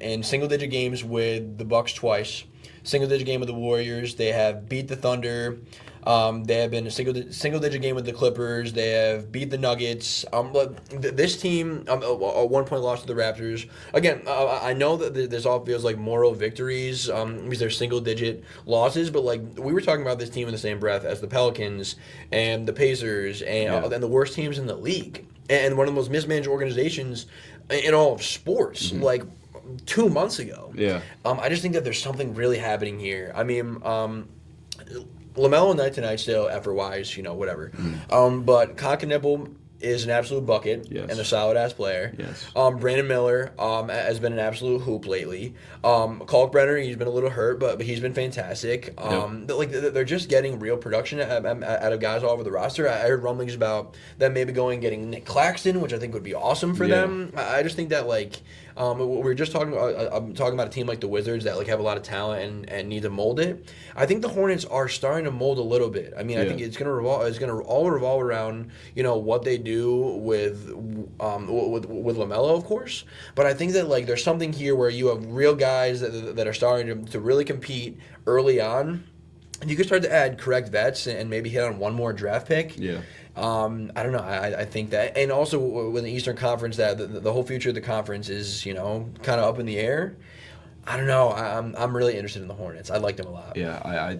in single-digit games with the Bucks twice. Single-digit game with the Warriors. They have beat the Thunder. They have been a single-digit game with the Clippers. They have beat the Nuggets. This team, a 1-point loss to the Raptors. Again, I know that this all feels like moral victories because they're single-digit losses, but we were talking about this team in the same breath as the Pelicans and the Pacers and the worst teams in the league and one of the most mismanaged organizations in all of sports. 2 months ago. Yeah. I just think that there's something really happening here. I mean, LaMelo night to night still effort-wise, whatever. But Concanibble is an absolute bucket and a solid-ass player. Yes. Brandon Miller has been an absolute hoop lately. Kalkbrenner, he's been a little hurt, but he's been fantastic. They're just getting real production out of guys all over the roster. I heard rumblings about them maybe getting Nick Claxton, which I think would be awesome for them. I just think that we're just talking about a team like the Wizards that have a lot of talent and need to mold it. I think the Hornets are starting to mold a little bit. I mean, I think it's gonna all revolve around what they do with LaMelo, of course. But I think that there's something here where you have real guys that are starting to really compete early on. And you can start to add correct vets and maybe hit on one more draft pick. Yeah. I don't know. I think that, and also with the Eastern Conference, that the whole future of the conference is kind of up in the air. I don't know. I'm really interested in the Hornets. I like them a lot. Yeah,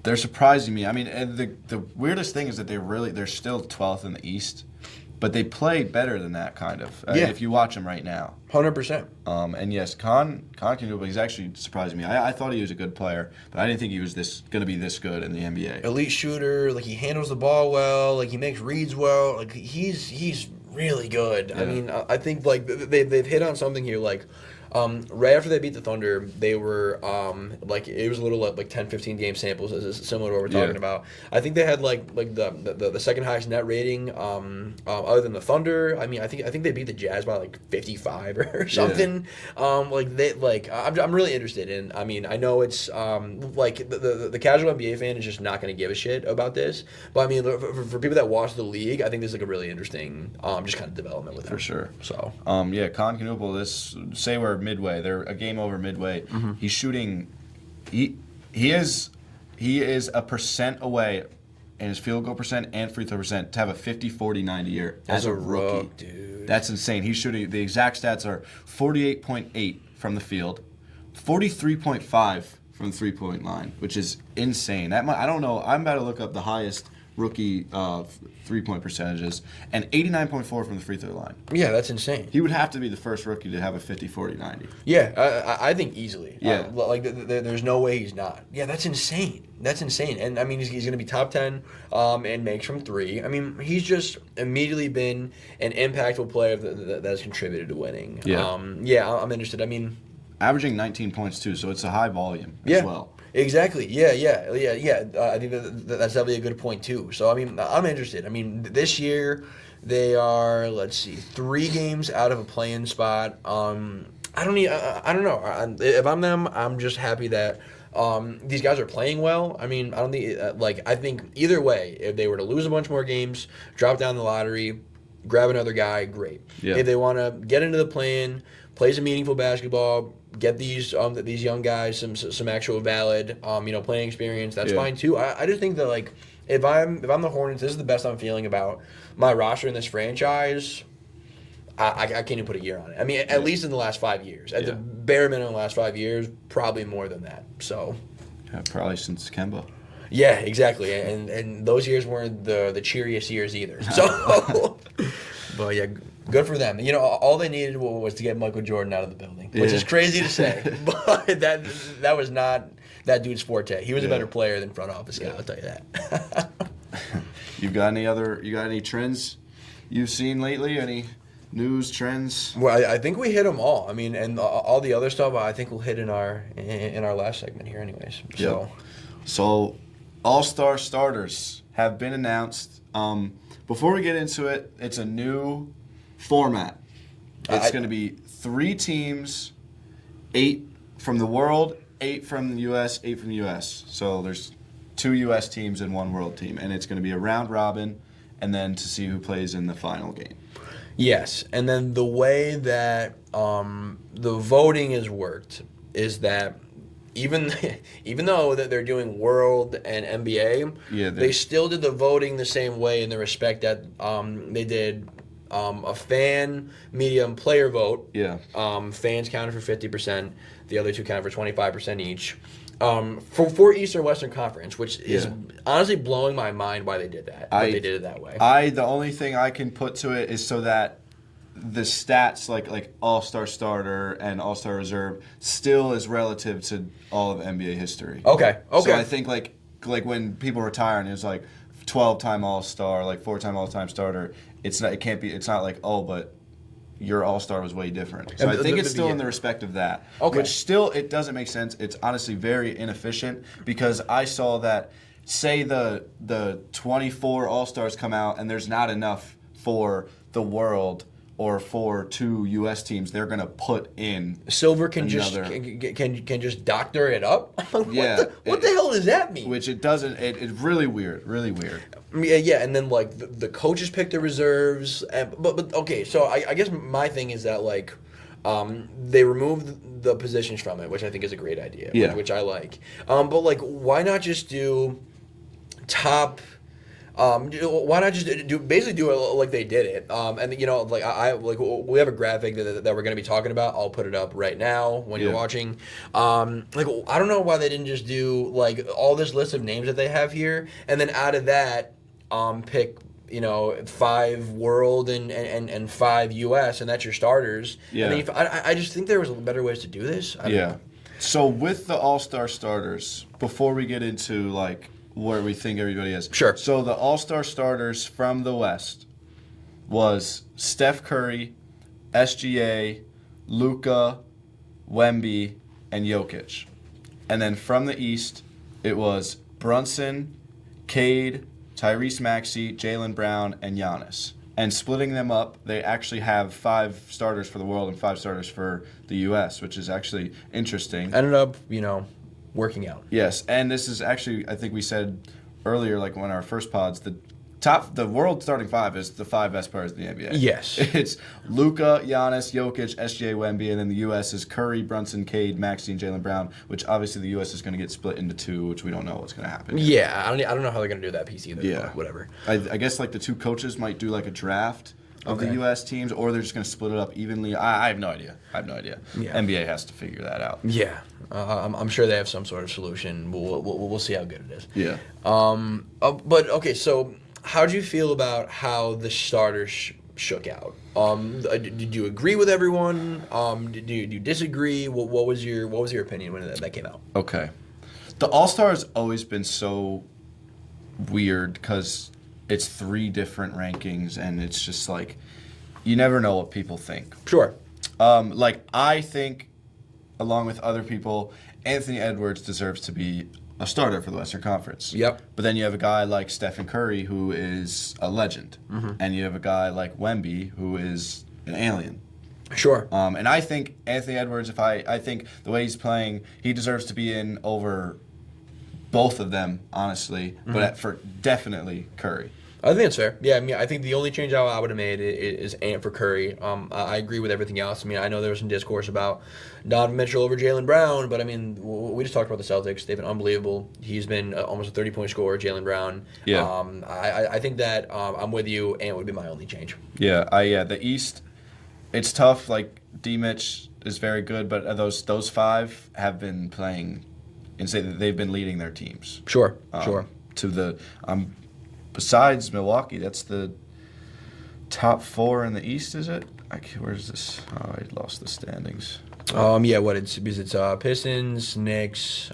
they're surprising me. I mean, and the weirdest thing is that they're still 12th in the East, but they play better than that kind of. If you watch them right now. 100%. And yes, Con Canubal, he's actually surprising me. I thought he was a good player, but I didn't think he was going to be this good in the NBA. Elite shooter, he handles the ball well, he makes reads well, he's really good. I Yeah. mean, I think like they've hit on something here. Like, right after they beat the Thunder, they were like it was a little like 10, 15 game samples, similar to what we're talking about. I think they had like the second highest net rating other than the Thunder. I mean, I think they beat the Jazz by like 55 or something. I'm really interested in. I mean, I know it's like the casual NBA fan is just not going to give a shit about this, but I mean, for people that watch the league, I think this is like a really interesting just kind of development with them. For sure. So yeah, Concanoople, say we're midway. They're a game over midway. Mm-hmm. He's shooting. He is a percent away in his field goal percent and free throw percent to have a 50-40-90 year as a rookie. Dude. That's insane. He's shooting. The exact stats are 48.8 from the field, 43.5 from the 3-point line, which is insane. I don't know. I'm about to look up the highest rookie 3-point percentages, and 89.4 from the free throw line. Yeah, that's insane. He would have to be the first rookie to have a 50-40-90. Yeah, I think easily. Yeah. There's no way he's not. Yeah, that's insane. That's insane. And I mean, he's going to be top 10 and makes from three. I mean, he's just immediately been an impactful player that has contributed to winning. Yeah. I'm interested. I mean, Averaging 19 points too, so it's a high volume as well. Exactly. Yeah. I think that's definitely a good point too. So I mean, I'm interested. I mean, this year they are 3 games out of a play-in spot. I don't know. If I'm them, I'm just happy that these guys are playing well. I mean, I don't think I think either way, if they were to lose a bunch more games, drop down the lottery, grab another guy, great. Yeah. If they want to get into the play-in, play some meaningful basketball, get these young guys some actual valid playing experience, that's fine too. I just think that if I'm the Hornets, this is the best I'm feeling about my roster in this franchise. I can't even put a year on it. I mean, at least in the last 5 years. At the bare minimum, the last 5 years, probably more than that. So, probably since Kemba. Yeah, exactly. And those years weren't the cheeriest years either. So, but yeah, good for them. All they needed was to get Michael Jordan out of the building, which is crazy to say, but that was not that dude's forte. He was a better player than front office guy. I'll tell you that. You got any trends you've seen lately? Any news trends? Well, I think we hit them all. I mean, and all the other stuff I think we'll hit in our last segment here, anyways. So, All-Star starters have been announced. Before we get into it, it's a new format. It's going to be 3 teams, 8 from the world, 8 from the U.S., 8 from the U.S. So there's 2 U.S. teams and 1 world team, and it's going to be a round robin, and then to see who plays in the final game. Yes, and then the way that the voting is worked is that even though that they're doing World and NBA, they still did the voting the same way in the respect that they did a fan, media, and player vote. Yeah. Fans counted for 50%. The other 2 counted for 25% each. For Eastern Western Conference, which is honestly blowing my mind why they did that. They did it that way. The only thing I can put to it is so that the stats like All-Star starter and All-Star reserve still is relative to all of NBA history. Okay. So I think like when people retire and it's 12-time All-Star, 4-time All-Time starter, it's not like, oh, but your All-Star was way different. So I think it's still in the respect of that. Okay. Which still, it doesn't make sense. It's honestly very inefficient because I saw that, say the 24 All-Stars come out and there's not enough for the world or for 2 U.S. teams, they're going to put in Silver can another. can just doctor it up? What the hell does that mean? Which it doesn't. It's really weird. Really weird. Yeah, and then the coaches pick the reserves, but okay. So I guess my thing is that they removed the positions from it, which I think is a great idea. Yeah. Which I like. But why not just do top? Why not just do it like they did it? And we have a graphic that we're going to be talking about. I'll put it up right now when you're watching. I don't know why they didn't just do all this list of names that they have here, and then out of that, pick 5 world and 5 U.S. and that's your starters. Yeah. I mean, I just think there was better ways to do this. I don't know. So with the All-Star starters, before we get into where we think everybody is. Sure. So the All-Star starters from the West was Steph Curry, SGA, Luka, Wemby, and Jokic. And then from the East, it was Brunson, Cade, Tyrese Maxey, Jaylen Brown, and Giannis. And splitting them up, they actually have 5 starters for the world and 5 starters for the U.S., which is actually interesting. Ended up, working out. Yes, and this is actually, I think we said earlier, like one of our first pods, the world starting 5 is the 5 best players in the NBA. Yes. It's Luka, Giannis, Jokic, SGA, Wemby, and then the U.S. is Curry, Brunson, Cade, Maxey, and Jaylen Brown, which obviously the U.S. is going to get split into 2, which we don't know what's going to happen. Yeah, I don't know how they're going to do that piece either. Yeah. But whatever. I guess like the 2 coaches might do like a draft of the U.S. teams, or they're just going to split it up evenly. I have no idea. Yeah. NBA has to figure that out. Yeah. I'm sure they have some sort of solution. We'll see how good it is. Yeah. But, okay, so how do you feel about how the starters shook out? Did you agree with everyone? Did you disagree? What was your opinion when that came out? Okay. The All-Star has always been so weird because it's 3 different rankings, and it's just like you never know what people think. Sure. Like I think, along with other people, Anthony Edwards deserves to be a starter for the Western Conference. Yep. But then you have a guy like Stephen Curry who is a legend, and you have a guy like Wemby who is an alien. Sure. And I think Anthony Edwards, I think the way he's playing, he deserves to be in over both of them, honestly, but for definitely Curry. I think it's fair. Yeah, I mean, I think the only change I would have made is Ant for Curry. I agree with everything else. I mean, I know there was some discourse about Donovan Mitchell over Jaylen Brown, but I mean, we just talked about the Celtics. They've been unbelievable. He's been almost a 30-point scorer, Jaylen Brown. Yeah. I think that I'm with you. Ant would be my only change. Yeah, the East, it's tough. Like D-Mitch is very good, but those 5 have been playing insane. They've been leading their teams. Sure. To the besides Milwaukee, that's the top 4 in the East, is it? Where's this? Oh, I lost the standings. Yeah, what it's Pistons, Knicks,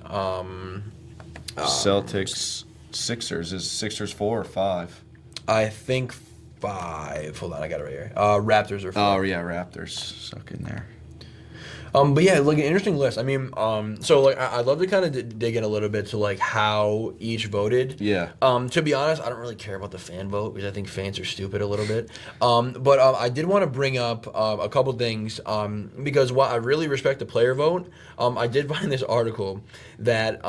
Celtics, Sixers. Is Sixers 4 or 5? I think 5. Hold on, I got it right here. Raptors are 4. Oh yeah, Raptors stuck in there. But yeah, like an interesting list. I mean, so like I'd love to kind of dig in a little bit to like how each voted. Yeah. To be honest, I don't really care about the fan vote because I think fans are stupid a little bit. But I did want to bring up a couple things because while I really respect the player vote, I did find this article that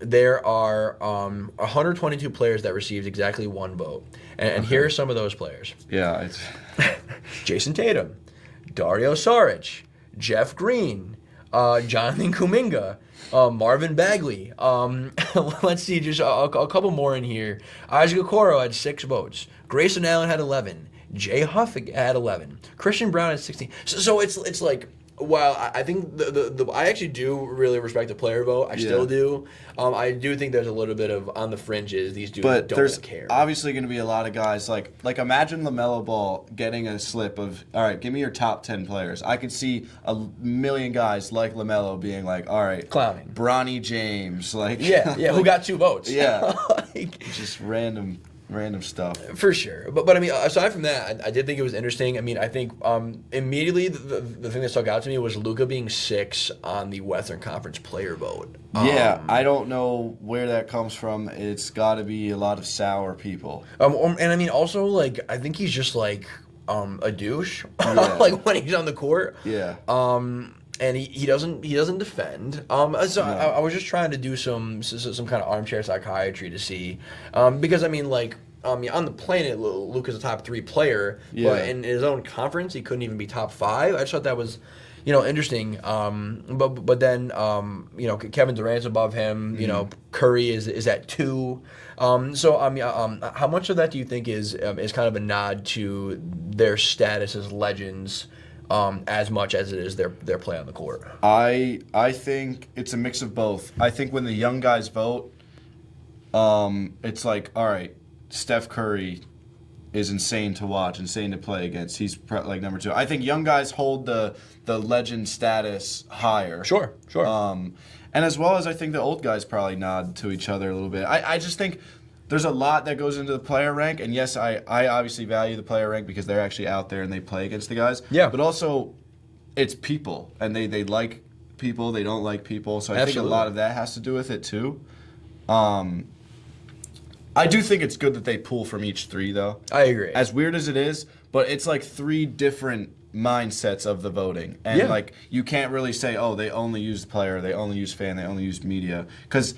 there are 122 players that received exactly 1 vote, and here are some of those players. Yeah. It's Jason Tatum, Dario Saric, Jeff Green, Jonathan Kuminga, Marvin Bagley. Let's see, just a couple more in here. Isaac Okoro had 6 votes. Grayson Allen had 11. Jay Huff had 11. Christian Brown had 16. So it's like, while I think I actually do really respect the player vote, I still do. I do think there's a little bit of on the fringes. These dudes but don't there's care. Obviously going to be a lot of guys like imagine LaMelo Ball getting a slip of, all right, give me your top 10 players. I could see a million guys like LaMelo being like, all right, clowning Bronny James, like yeah, who got 2 votes? Yeah, just random stuff. For sure. But I mean, aside from that, I did think it was interesting. I mean, I think immediately the thing that stuck out to me was Luka being 6 on the Western Conference player vote. Yeah, I don't know where that comes from. It's got to be a lot of sour people. And I mean, also, like, I think he's just, like, a douche, Yeah. like, when he's on the court. Yeah. And he doesn't defend. So no. I was just trying to do some kind of armchair psychiatry to see, because I mean, like, on the planet, Luka's a top 3 player, but in his own conference, he couldn't even be top 5. I just thought that was, interesting. But then Kevin Durant's above him. Curry is at 2. So I mean, how much of that do you think is kind of a nod to their status as legends? As much as it is their play on the court. I think it's a mix of both. I think when the young guys vote, it's like, all right, Steph Curry is insane to watch, insane to play against. He's like number 2. I think young guys hold the legend status higher. Sure. And as well as I think the old guys probably nod to each other a little bit. I just think there's a lot that goes into the player rank, and yes, I obviously value the player rank because they're actually out there and they play against the guys. Yeah. But also, it's people, and they like people, they don't like people, so I think a lot of that has to do with it too. I do think it's good that they pull from each three, though. I agree. As weird as it is, but it's like three different mindsets of the voting. And like you can't really say, oh, they only use player, they only use fan, they only use media. Because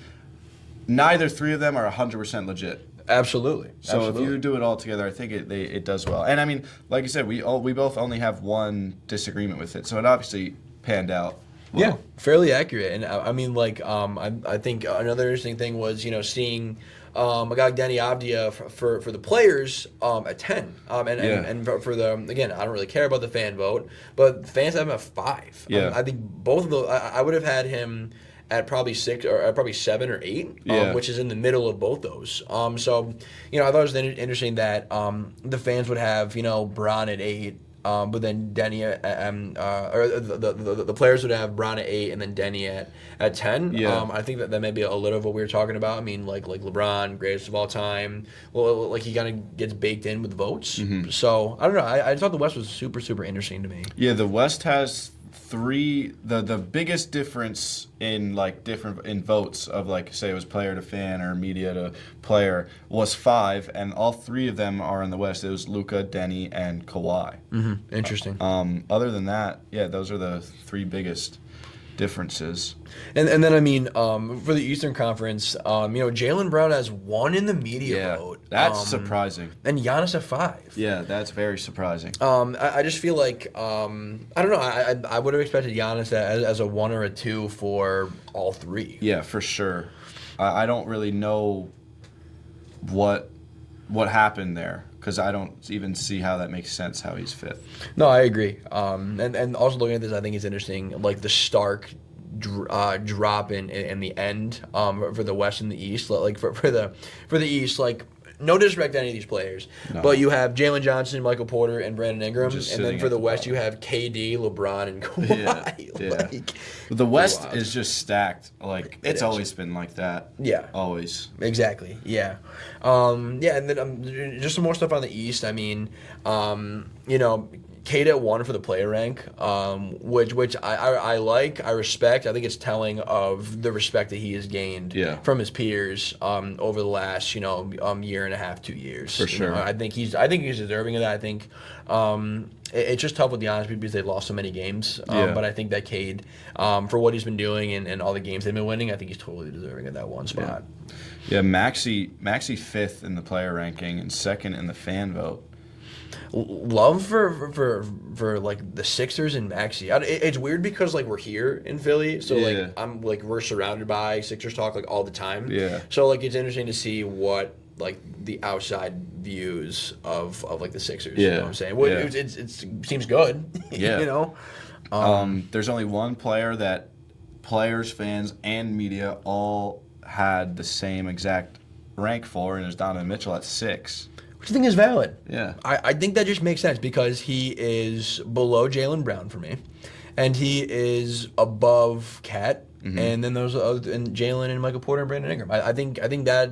neither three of them are 100% legit. Absolutely. So if you do it all together, I think it does well. And I mean, like you said, we both only have one disagreement with it. So it obviously panned out. Well. Yeah, fairly accurate. And I mean, like, I think another interesting thing was, seeing a guy like Danny Avdia for the players at 10. And for the, again, I don't really care about the fan vote, but fans have him at 5. Yeah. I think both of those, I would have had him at probably 6 or at probably 7 or 8, which is in the middle of both those. So, I thought it was interesting that the fans would have, Bron at 8. But then Denny, or the players would have Bron at 8 and then Denny at 10. Yeah. I think that may be a little of what we were talking about. I mean, like LeBron, greatest of all time. Well, like he kind of gets baked in with votes. Mm-hmm. So I don't know. I thought the West was super, super interesting to me. Yeah, the West has the biggest difference in in votes of like say it was player to fan or media to player was 5, and all 3 of them are in the West. It was Luka, Denny, and Kawhi. Mm-hmm. Interesting. Other than that, those are the 3 biggest differences. And then I mean, for the Eastern Conference, Jaylen Brown has 1 in the media vote. That's surprising. And Giannis at 5. Yeah, that's very surprising. I just feel like I don't know. I would have expected Giannis as a 1 or a 2 for all 3. Yeah, for sure. I don't really know what happened there, because I don't even see how that makes sense how he's 5th. No, I agree. And also looking at this, I think it's interesting, like the stark drop in the end for the West and the East. Like for the East, like no disrespect to any of these players, but you have Jalen Johnson, Michael Porter, and Brandon Ingram, and then for the West you have KD, LeBron, and Kawhi. Yeah. Like, The West is just stacked. Like it's always been like that. Yeah. Always. Exactly. Yeah. And then just some more stuff on the East. I mean, Cade at 1 for the player rank, which I like, I respect. I think it's telling of the respect that he has gained from his peers over the last year and a half, 2 years. For sure. I think he's deserving of that. I think it's just tough with the honest because they've lost so many games. But I think that Cade, for what he's been doing and all the games they've been winning, I think he's totally deserving of that 1 spot. Yeah, Maxey 5th in the player ranking and 2nd in the fan vote. Love for like the Sixers and Maxey. It's weird because like we're here in Philly, so like I'm like we're surrounded by Sixers talk like all the time. Yeah. So like it's interesting to see what like the outside views of like the Sixers. You know what I'm saying? Well, it seems good. Yeah. There's only one player that players, fans, and media all had the same exact rank for, and it was Donovan Mitchell at 6. Which I think is valid. Yeah. I think that just makes sense because he is below Jaylen Brown for me, and he is above Cat, and then those other, and Jalen and Michael Porter and Brandon Ingram. I think that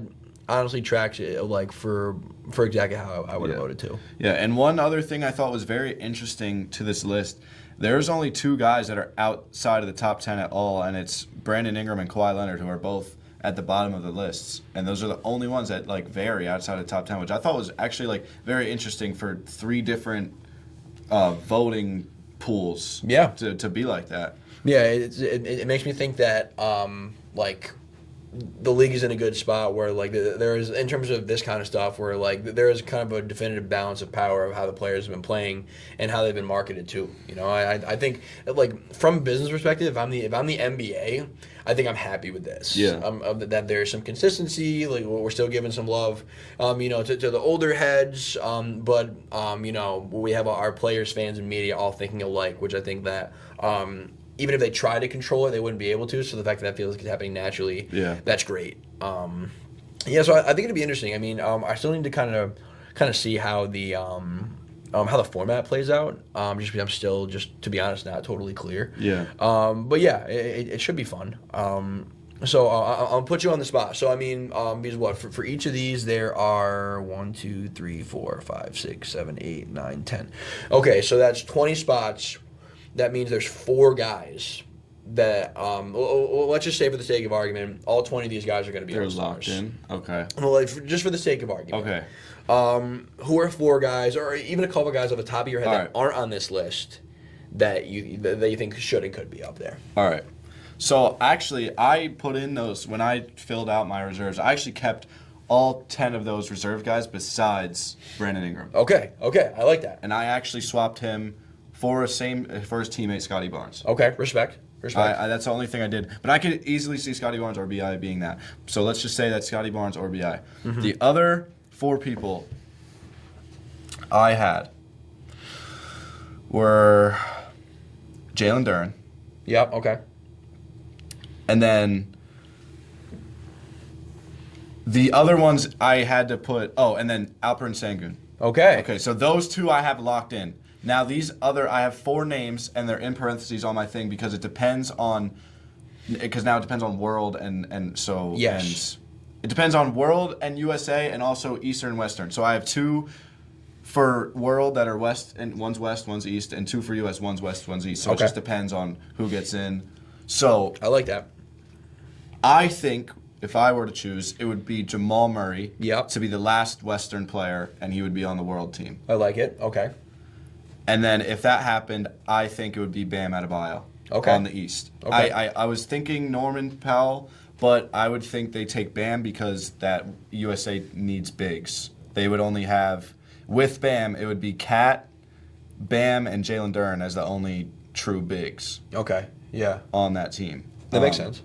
honestly tracks it like for exactly how I would have voted too. Yeah, and one other thing I thought was very interesting to this list. There's only 2 guys that are outside of the top 10 at all, and it's Brandon Ingram and Kawhi Leonard, who are both at the bottom of the lists, and those are the only ones that like vary outside of the top 10, which I thought was actually like very interesting for 3 different voting pools. Yeah, to be like that. Yeah, it makes me think that like the league is in a good spot where like there is, in terms of this kind of stuff, where like there is kind of a definitive balance of power of how the players have been playing and how they've been marketed too. I think like from a business perspective, if I'm the NBA, I think I'm happy with this. Yeah. That there's some consistency. Like we're still giving some love, to the older heads. But we have our players, fans, and media all thinking alike, which I think that. Even if they try to control it, they wouldn't be able to. So the fact that feels like it's happening naturally, that's great. So I think it'd be interesting. I mean, I still need to kind of see how the format plays out. Just because I'm still, just to be honest, not totally clear. Yeah. But yeah, it should be fun. So I'll put you on the spot. So I mean, because what for each of these there are 1, 2, 3, 4, 5, 6, 7, 8, 9, 10. Okay, so that's 20 spots. That means there's 4 guys that let's just say for the sake of argument, all 20 of these guys are going to be They're all-stars. locked in. Okay. Well, like, just for the sake of argument. Okay. Who are 4 guys, or even a couple guys off the top of your head that right. aren't on this list that you think should and could be up there? All right. So actually, I put in those when I filled out my reserves. I actually kept all 10 of those reserve guys besides Brandon Ingram. Okay, I like that. And I actually swapped him for his teammate Scotty Barnes. Okay, respect. That's the only thing I did. But I could easily see Scotty Barnes or BI being that. So let's just say that Scotty Barnes or BI. Mm-hmm. The other 4 people I had were Jalen Duren. Yep, okay. And then the other ones I had to put, and then Alperen Sengun. Okay. Okay, so those 2 I have locked in. Now these other, I have 4 names and they're in parentheses on my thing because now it depends on world and so. Yes. And it depends on world and USA and also Eastern Western. So I have 2 for world that are west, and one's west, one's east, and 2 for US, one's west, one's east. So It just depends on who gets in. So I like that. I think if I were to choose, it would be Jamal Murray Yep. to be the last Western player, and he would be on the world team. I like it. Okay. And then if that happened, I think it would be Bam Adebayo on the East. Okay. I was thinking Norman Powell, but I would think they take Bam because that USA needs bigs. They would only have, with Bam, it would be Cat, Bam, and Jalen Duren as the only true bigs. Okay. Yeah. On that team. That makes sense.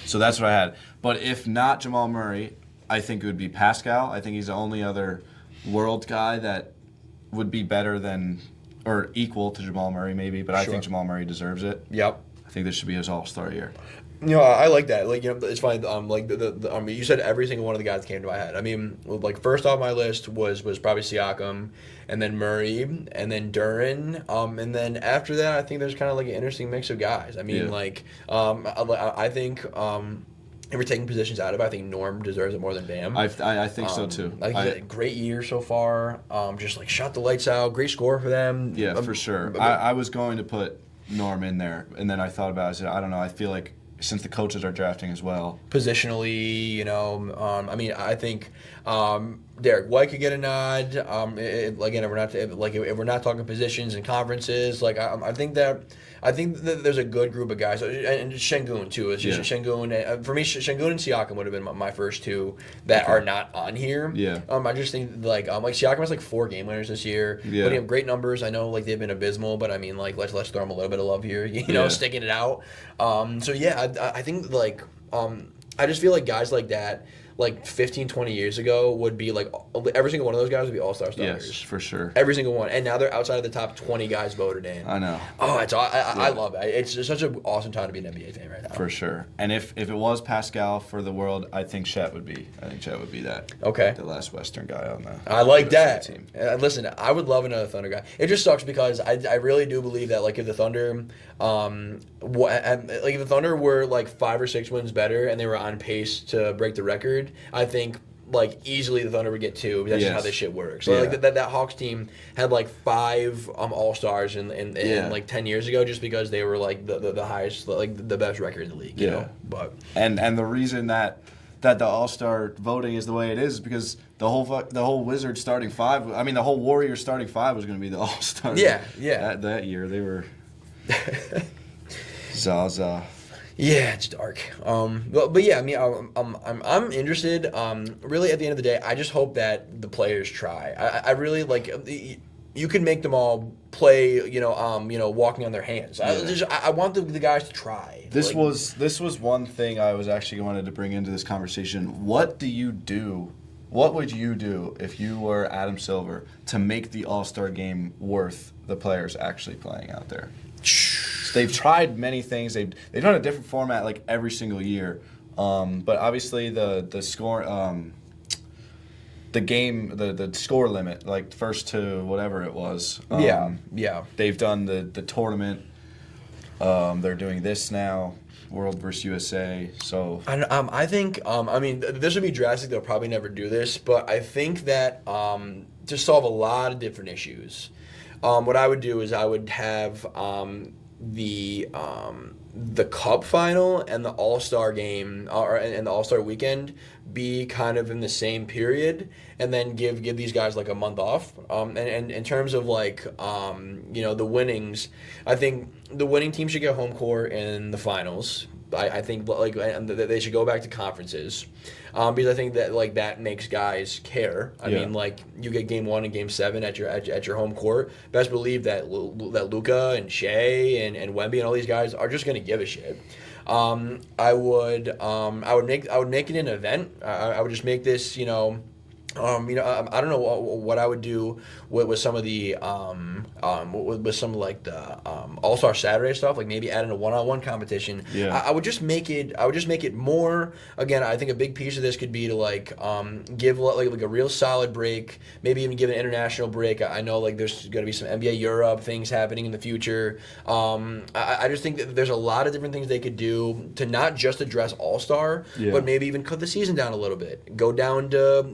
So that's what I had. But if not Jamal Murray, I think it would be Pascal. I think he's the only other world guy that would be better than or equal to Jamal Murray maybe, but I think Jamal Murray deserves it. Yep. I think this should be his all-star year. I like that. Like, it's fine. Like you said every single one of the guys that came to my head. I mean, like first off my list was probably Siakam, and then Murray, and then Duren, and then after that I think there's kind of like an interesting mix of guys. I mean, I think if we're taking positions out of it, I think Norm deserves it more than Bam. I think so too. I think he's had a great year so far. Just like shot the lights out, great score for them. Yeah, for sure. I was going to put Norm in there, and then I thought about it. I said, I don't know. I feel like since the coaches are drafting as well, positionally, I mean, I think Derek White could get a nod. Again, if we're not talking positions and conferences, I think that there's a good group of guys, and Şengün too. It's just Şengün. For me, Şengün and Siakam would have been my first 2 that are not on here. Yeah. I just think like Siakam has like 4 game winners this year. Yeah. But he have great numbers. I know like they've been abysmal, but I mean like let's throw him a little bit of love here. Sticking it out. So yeah, I think like I just feel like guys like that, like 15, 20 years ago, would be like every single one of those guys would be all-star starters. Yes, for sure. Every single one. And now they're outside of the top 20 guys voted in. I know. Oh, I love it. It's just such an awesome time to be an NBA fan right now. For sure. And if it was Pascal for the world, I think Chet would be that. Okay. The last Western guy on the I like that. team. Listen, I would love another Thunder guy. It just sucks because I really do believe that like if the Thunder if the Thunder were like 5 or 6 wins better and they were on pace to break the record, I think like easily the Thunder would get 2. That's just how this shit works. So like that Hawks team had like 5 all-stars in like 10 years ago just because they were like the highest, like the best record in the league. You know? But and the reason that the all-star voting is the way it is because the whole Wizards starting 5. I mean the whole Warriors starting 5 was going to be the all-star. Yeah. That year they were Zaza. Yeah, it's dark. But yeah, I mean, I'm interested. Really, at the end of the day, I just hope that the players try. I really like. You can make them all play. Walking on their hands. I want the guys to try. This was one thing I was actually wanted to bring into this conversation. What do you do? What would you do if you were Adam Silver to make the All-Star game worth the players actually playing out there? They've tried many things. They've done a different format like every single year, but obviously the score, the score limit, like first to whatever it was. Yeah. They've done the tournament. They're doing this now, World versus USA. So I think, I mean, this would be drastic. They'll probably never do this, but I think that to solve a lot of different issues, what I would do is I would have the Cup final and the All-Star game and the All-Star weekend be kind of in the same period, and then give these guys like a month off. And in terms of like the winnings, I think the winning team should get home court in the finals. I think like they should go back to conferences, because I think that like that makes guys care. I mean, like you get game 1 and game 7 at your home court. Best believe that Luka and Shea and Wemby and all these guys are just gonna give a shit. I would make it an event. I would just make this, I don't know what I would do with some of the with some of like the All-Star Saturday stuff, like maybe adding a one-on-one competition. Yeah. I would just make it more. Again, I think a big piece of this could be to like give like a real solid break, maybe even give an international break. I know like there's going to be some NBA Europe things happening in the future. I just think that there's a lot of different things they could do to not just address All-Star, but maybe even cut the season down a little bit. Go down to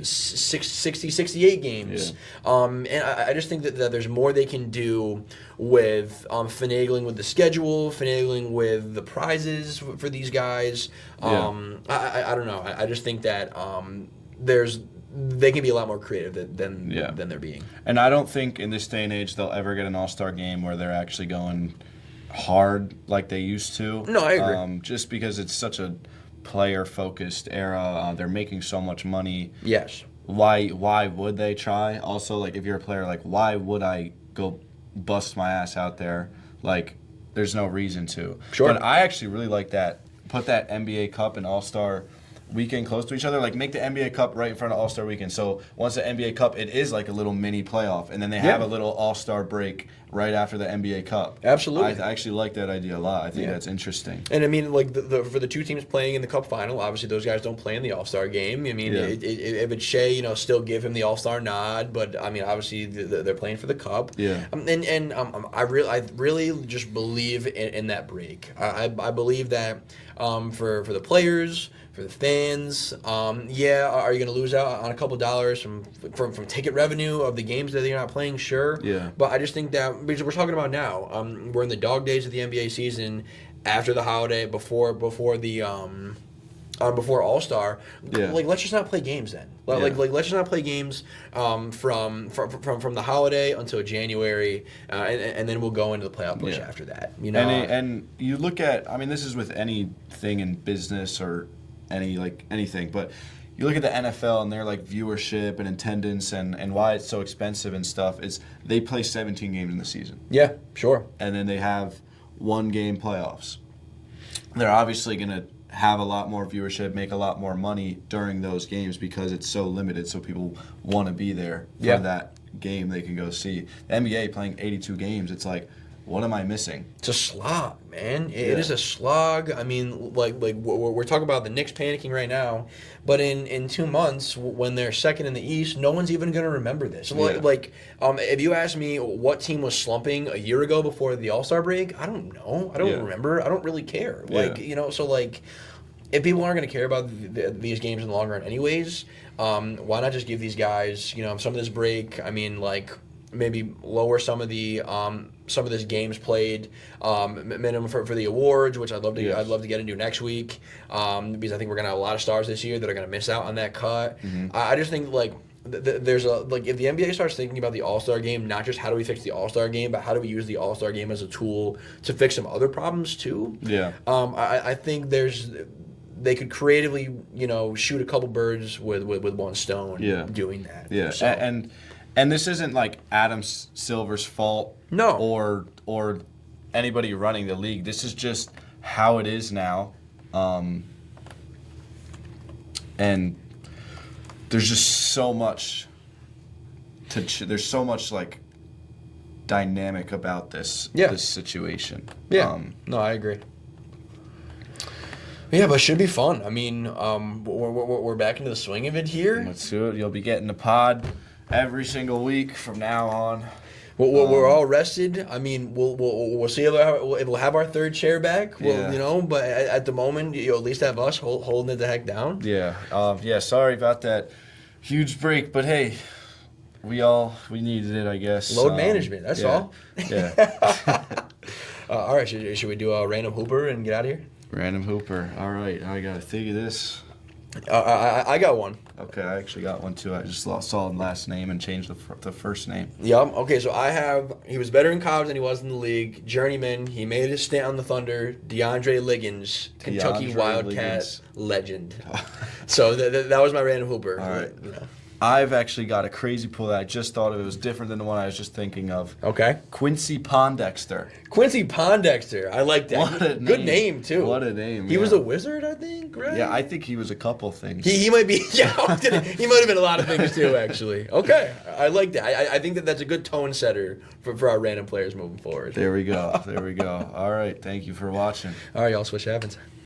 68 games. And I just think that there's more they can do with finagling with the schedule, finagling with the prizes for these guys. I don't know. I just think that they can be a lot more creative than they're being. And I don't think in this day and age they'll ever get an All-Star game where they're actually going hard like they used to. No, I agree. Just because it's such a player-focused era. They're making so much money. Yes. Why would they try? Also, like, if you're a player, like, why would I go bust my ass out there? Like, there's no reason to. Sure. But I actually really like that. Put that NBA Cup and All-Star weekend close to each other. Like, make the NBA Cup right in front of All-Star weekend. So once the NBA Cup, it is like a little mini playoff. And then they have a little All-Star break right after the NBA Cup. Absolutely. I actually like that idea a lot. I think that's interesting. And I mean, like for the two teams playing in the Cup final, obviously those guys don't play in the All-Star game. I mean, if it's Shea, still give him the All-Star nod, but I mean, obviously they're playing for the Cup. Yeah. I really just believe in that break. I believe that for the players, for the fans, are you going to lose out on a couple dollars from ticket revenue of the games that you're not playing? Sure. Yeah. But I just think that, because we're talking about now, we're in the dog days of the NBA season, after the holiday, before All-Star. Like, let's just not play games then. Like let's just not play games from the holiday until January, and then we'll go into the playoff push after that. And you look at, I mean, this is with anything in business or anything, but you look at the NFL and their like viewership and attendance and why it's so expensive and stuff. Is they play 17 games in the season. Yeah, sure. And then they have 1 game playoffs. They're obviously going to have a lot more viewership, make a lot more money during those games because it's so limited. So people want to be there for that game they can go see. The NBA playing 82 games, it's like, what am I missing? It's a slog, man. It is a slog. I mean, like we're talking about the Knicks panicking right now, but in 2 months when they're second in the East, no one's even going to remember this. If you ask me what team was slumping a year ago before the All-Star break, I don't know. I don't remember. I don't really care. If people aren't going to care about these games in the long run anyways, why not just give these guys, some of this break? I mean, like, maybe lower some of this games played minimum for the awards, which I'd love to get into next week, because I think we're gonna have a lot of stars this year that are gonna miss out on that cut. I just think like there's if the NBA starts thinking about the All-Star game, not just how do we fix the All-Star game, but how do we use the All-Star game as a tool to fix some other problems too. I think they could creatively shoot a couple birds with one stone doing that. And this isn't like Adam Silver's fault, or anybody running the league. This is just how it is now, and there's just so much there's so much like dynamic about this situation. No, I agree. Yeah, but it should be fun. I mean, we're back into the swing of it here. Let's do it. You'll be getting the pod every single week from now on. We're all rested. I mean, we'll see if we'll have our third chair back. Yeah. But at the moment, at least have us holding it the heck down. Yeah. Sorry about that huge break, but hey, we needed it, I guess. Load management. That's all. Yeah. All right. Should we do a random hooper and get out of here? Random hooper. All right. I gotta think of this. I got one. Okay, I actually got one too. I just saw the last name and changed the first name. Yep. Okay, so he was better in college than he was in the league. Journeyman. He made his stint on the Thunder. DeAndre Liggins, Kentucky Wildcat legend. So that was my random hooper. All right. I've actually got a crazy pull that I just thought of. It was different than the one I was just thinking of. Okay. Quincy Pondexter. Quincy Pondexter. I like that. What a Good name. name, too. What a name. He was a wizard, I think, right? Yeah, I think he was a couple things. He might be. Yeah, he might have been a lot of things, too, actually. Okay. I like that. I think that's a good tone setter for our random players moving forward. There we go. All right. Thank you for watching. All right, y'all. Swish happens.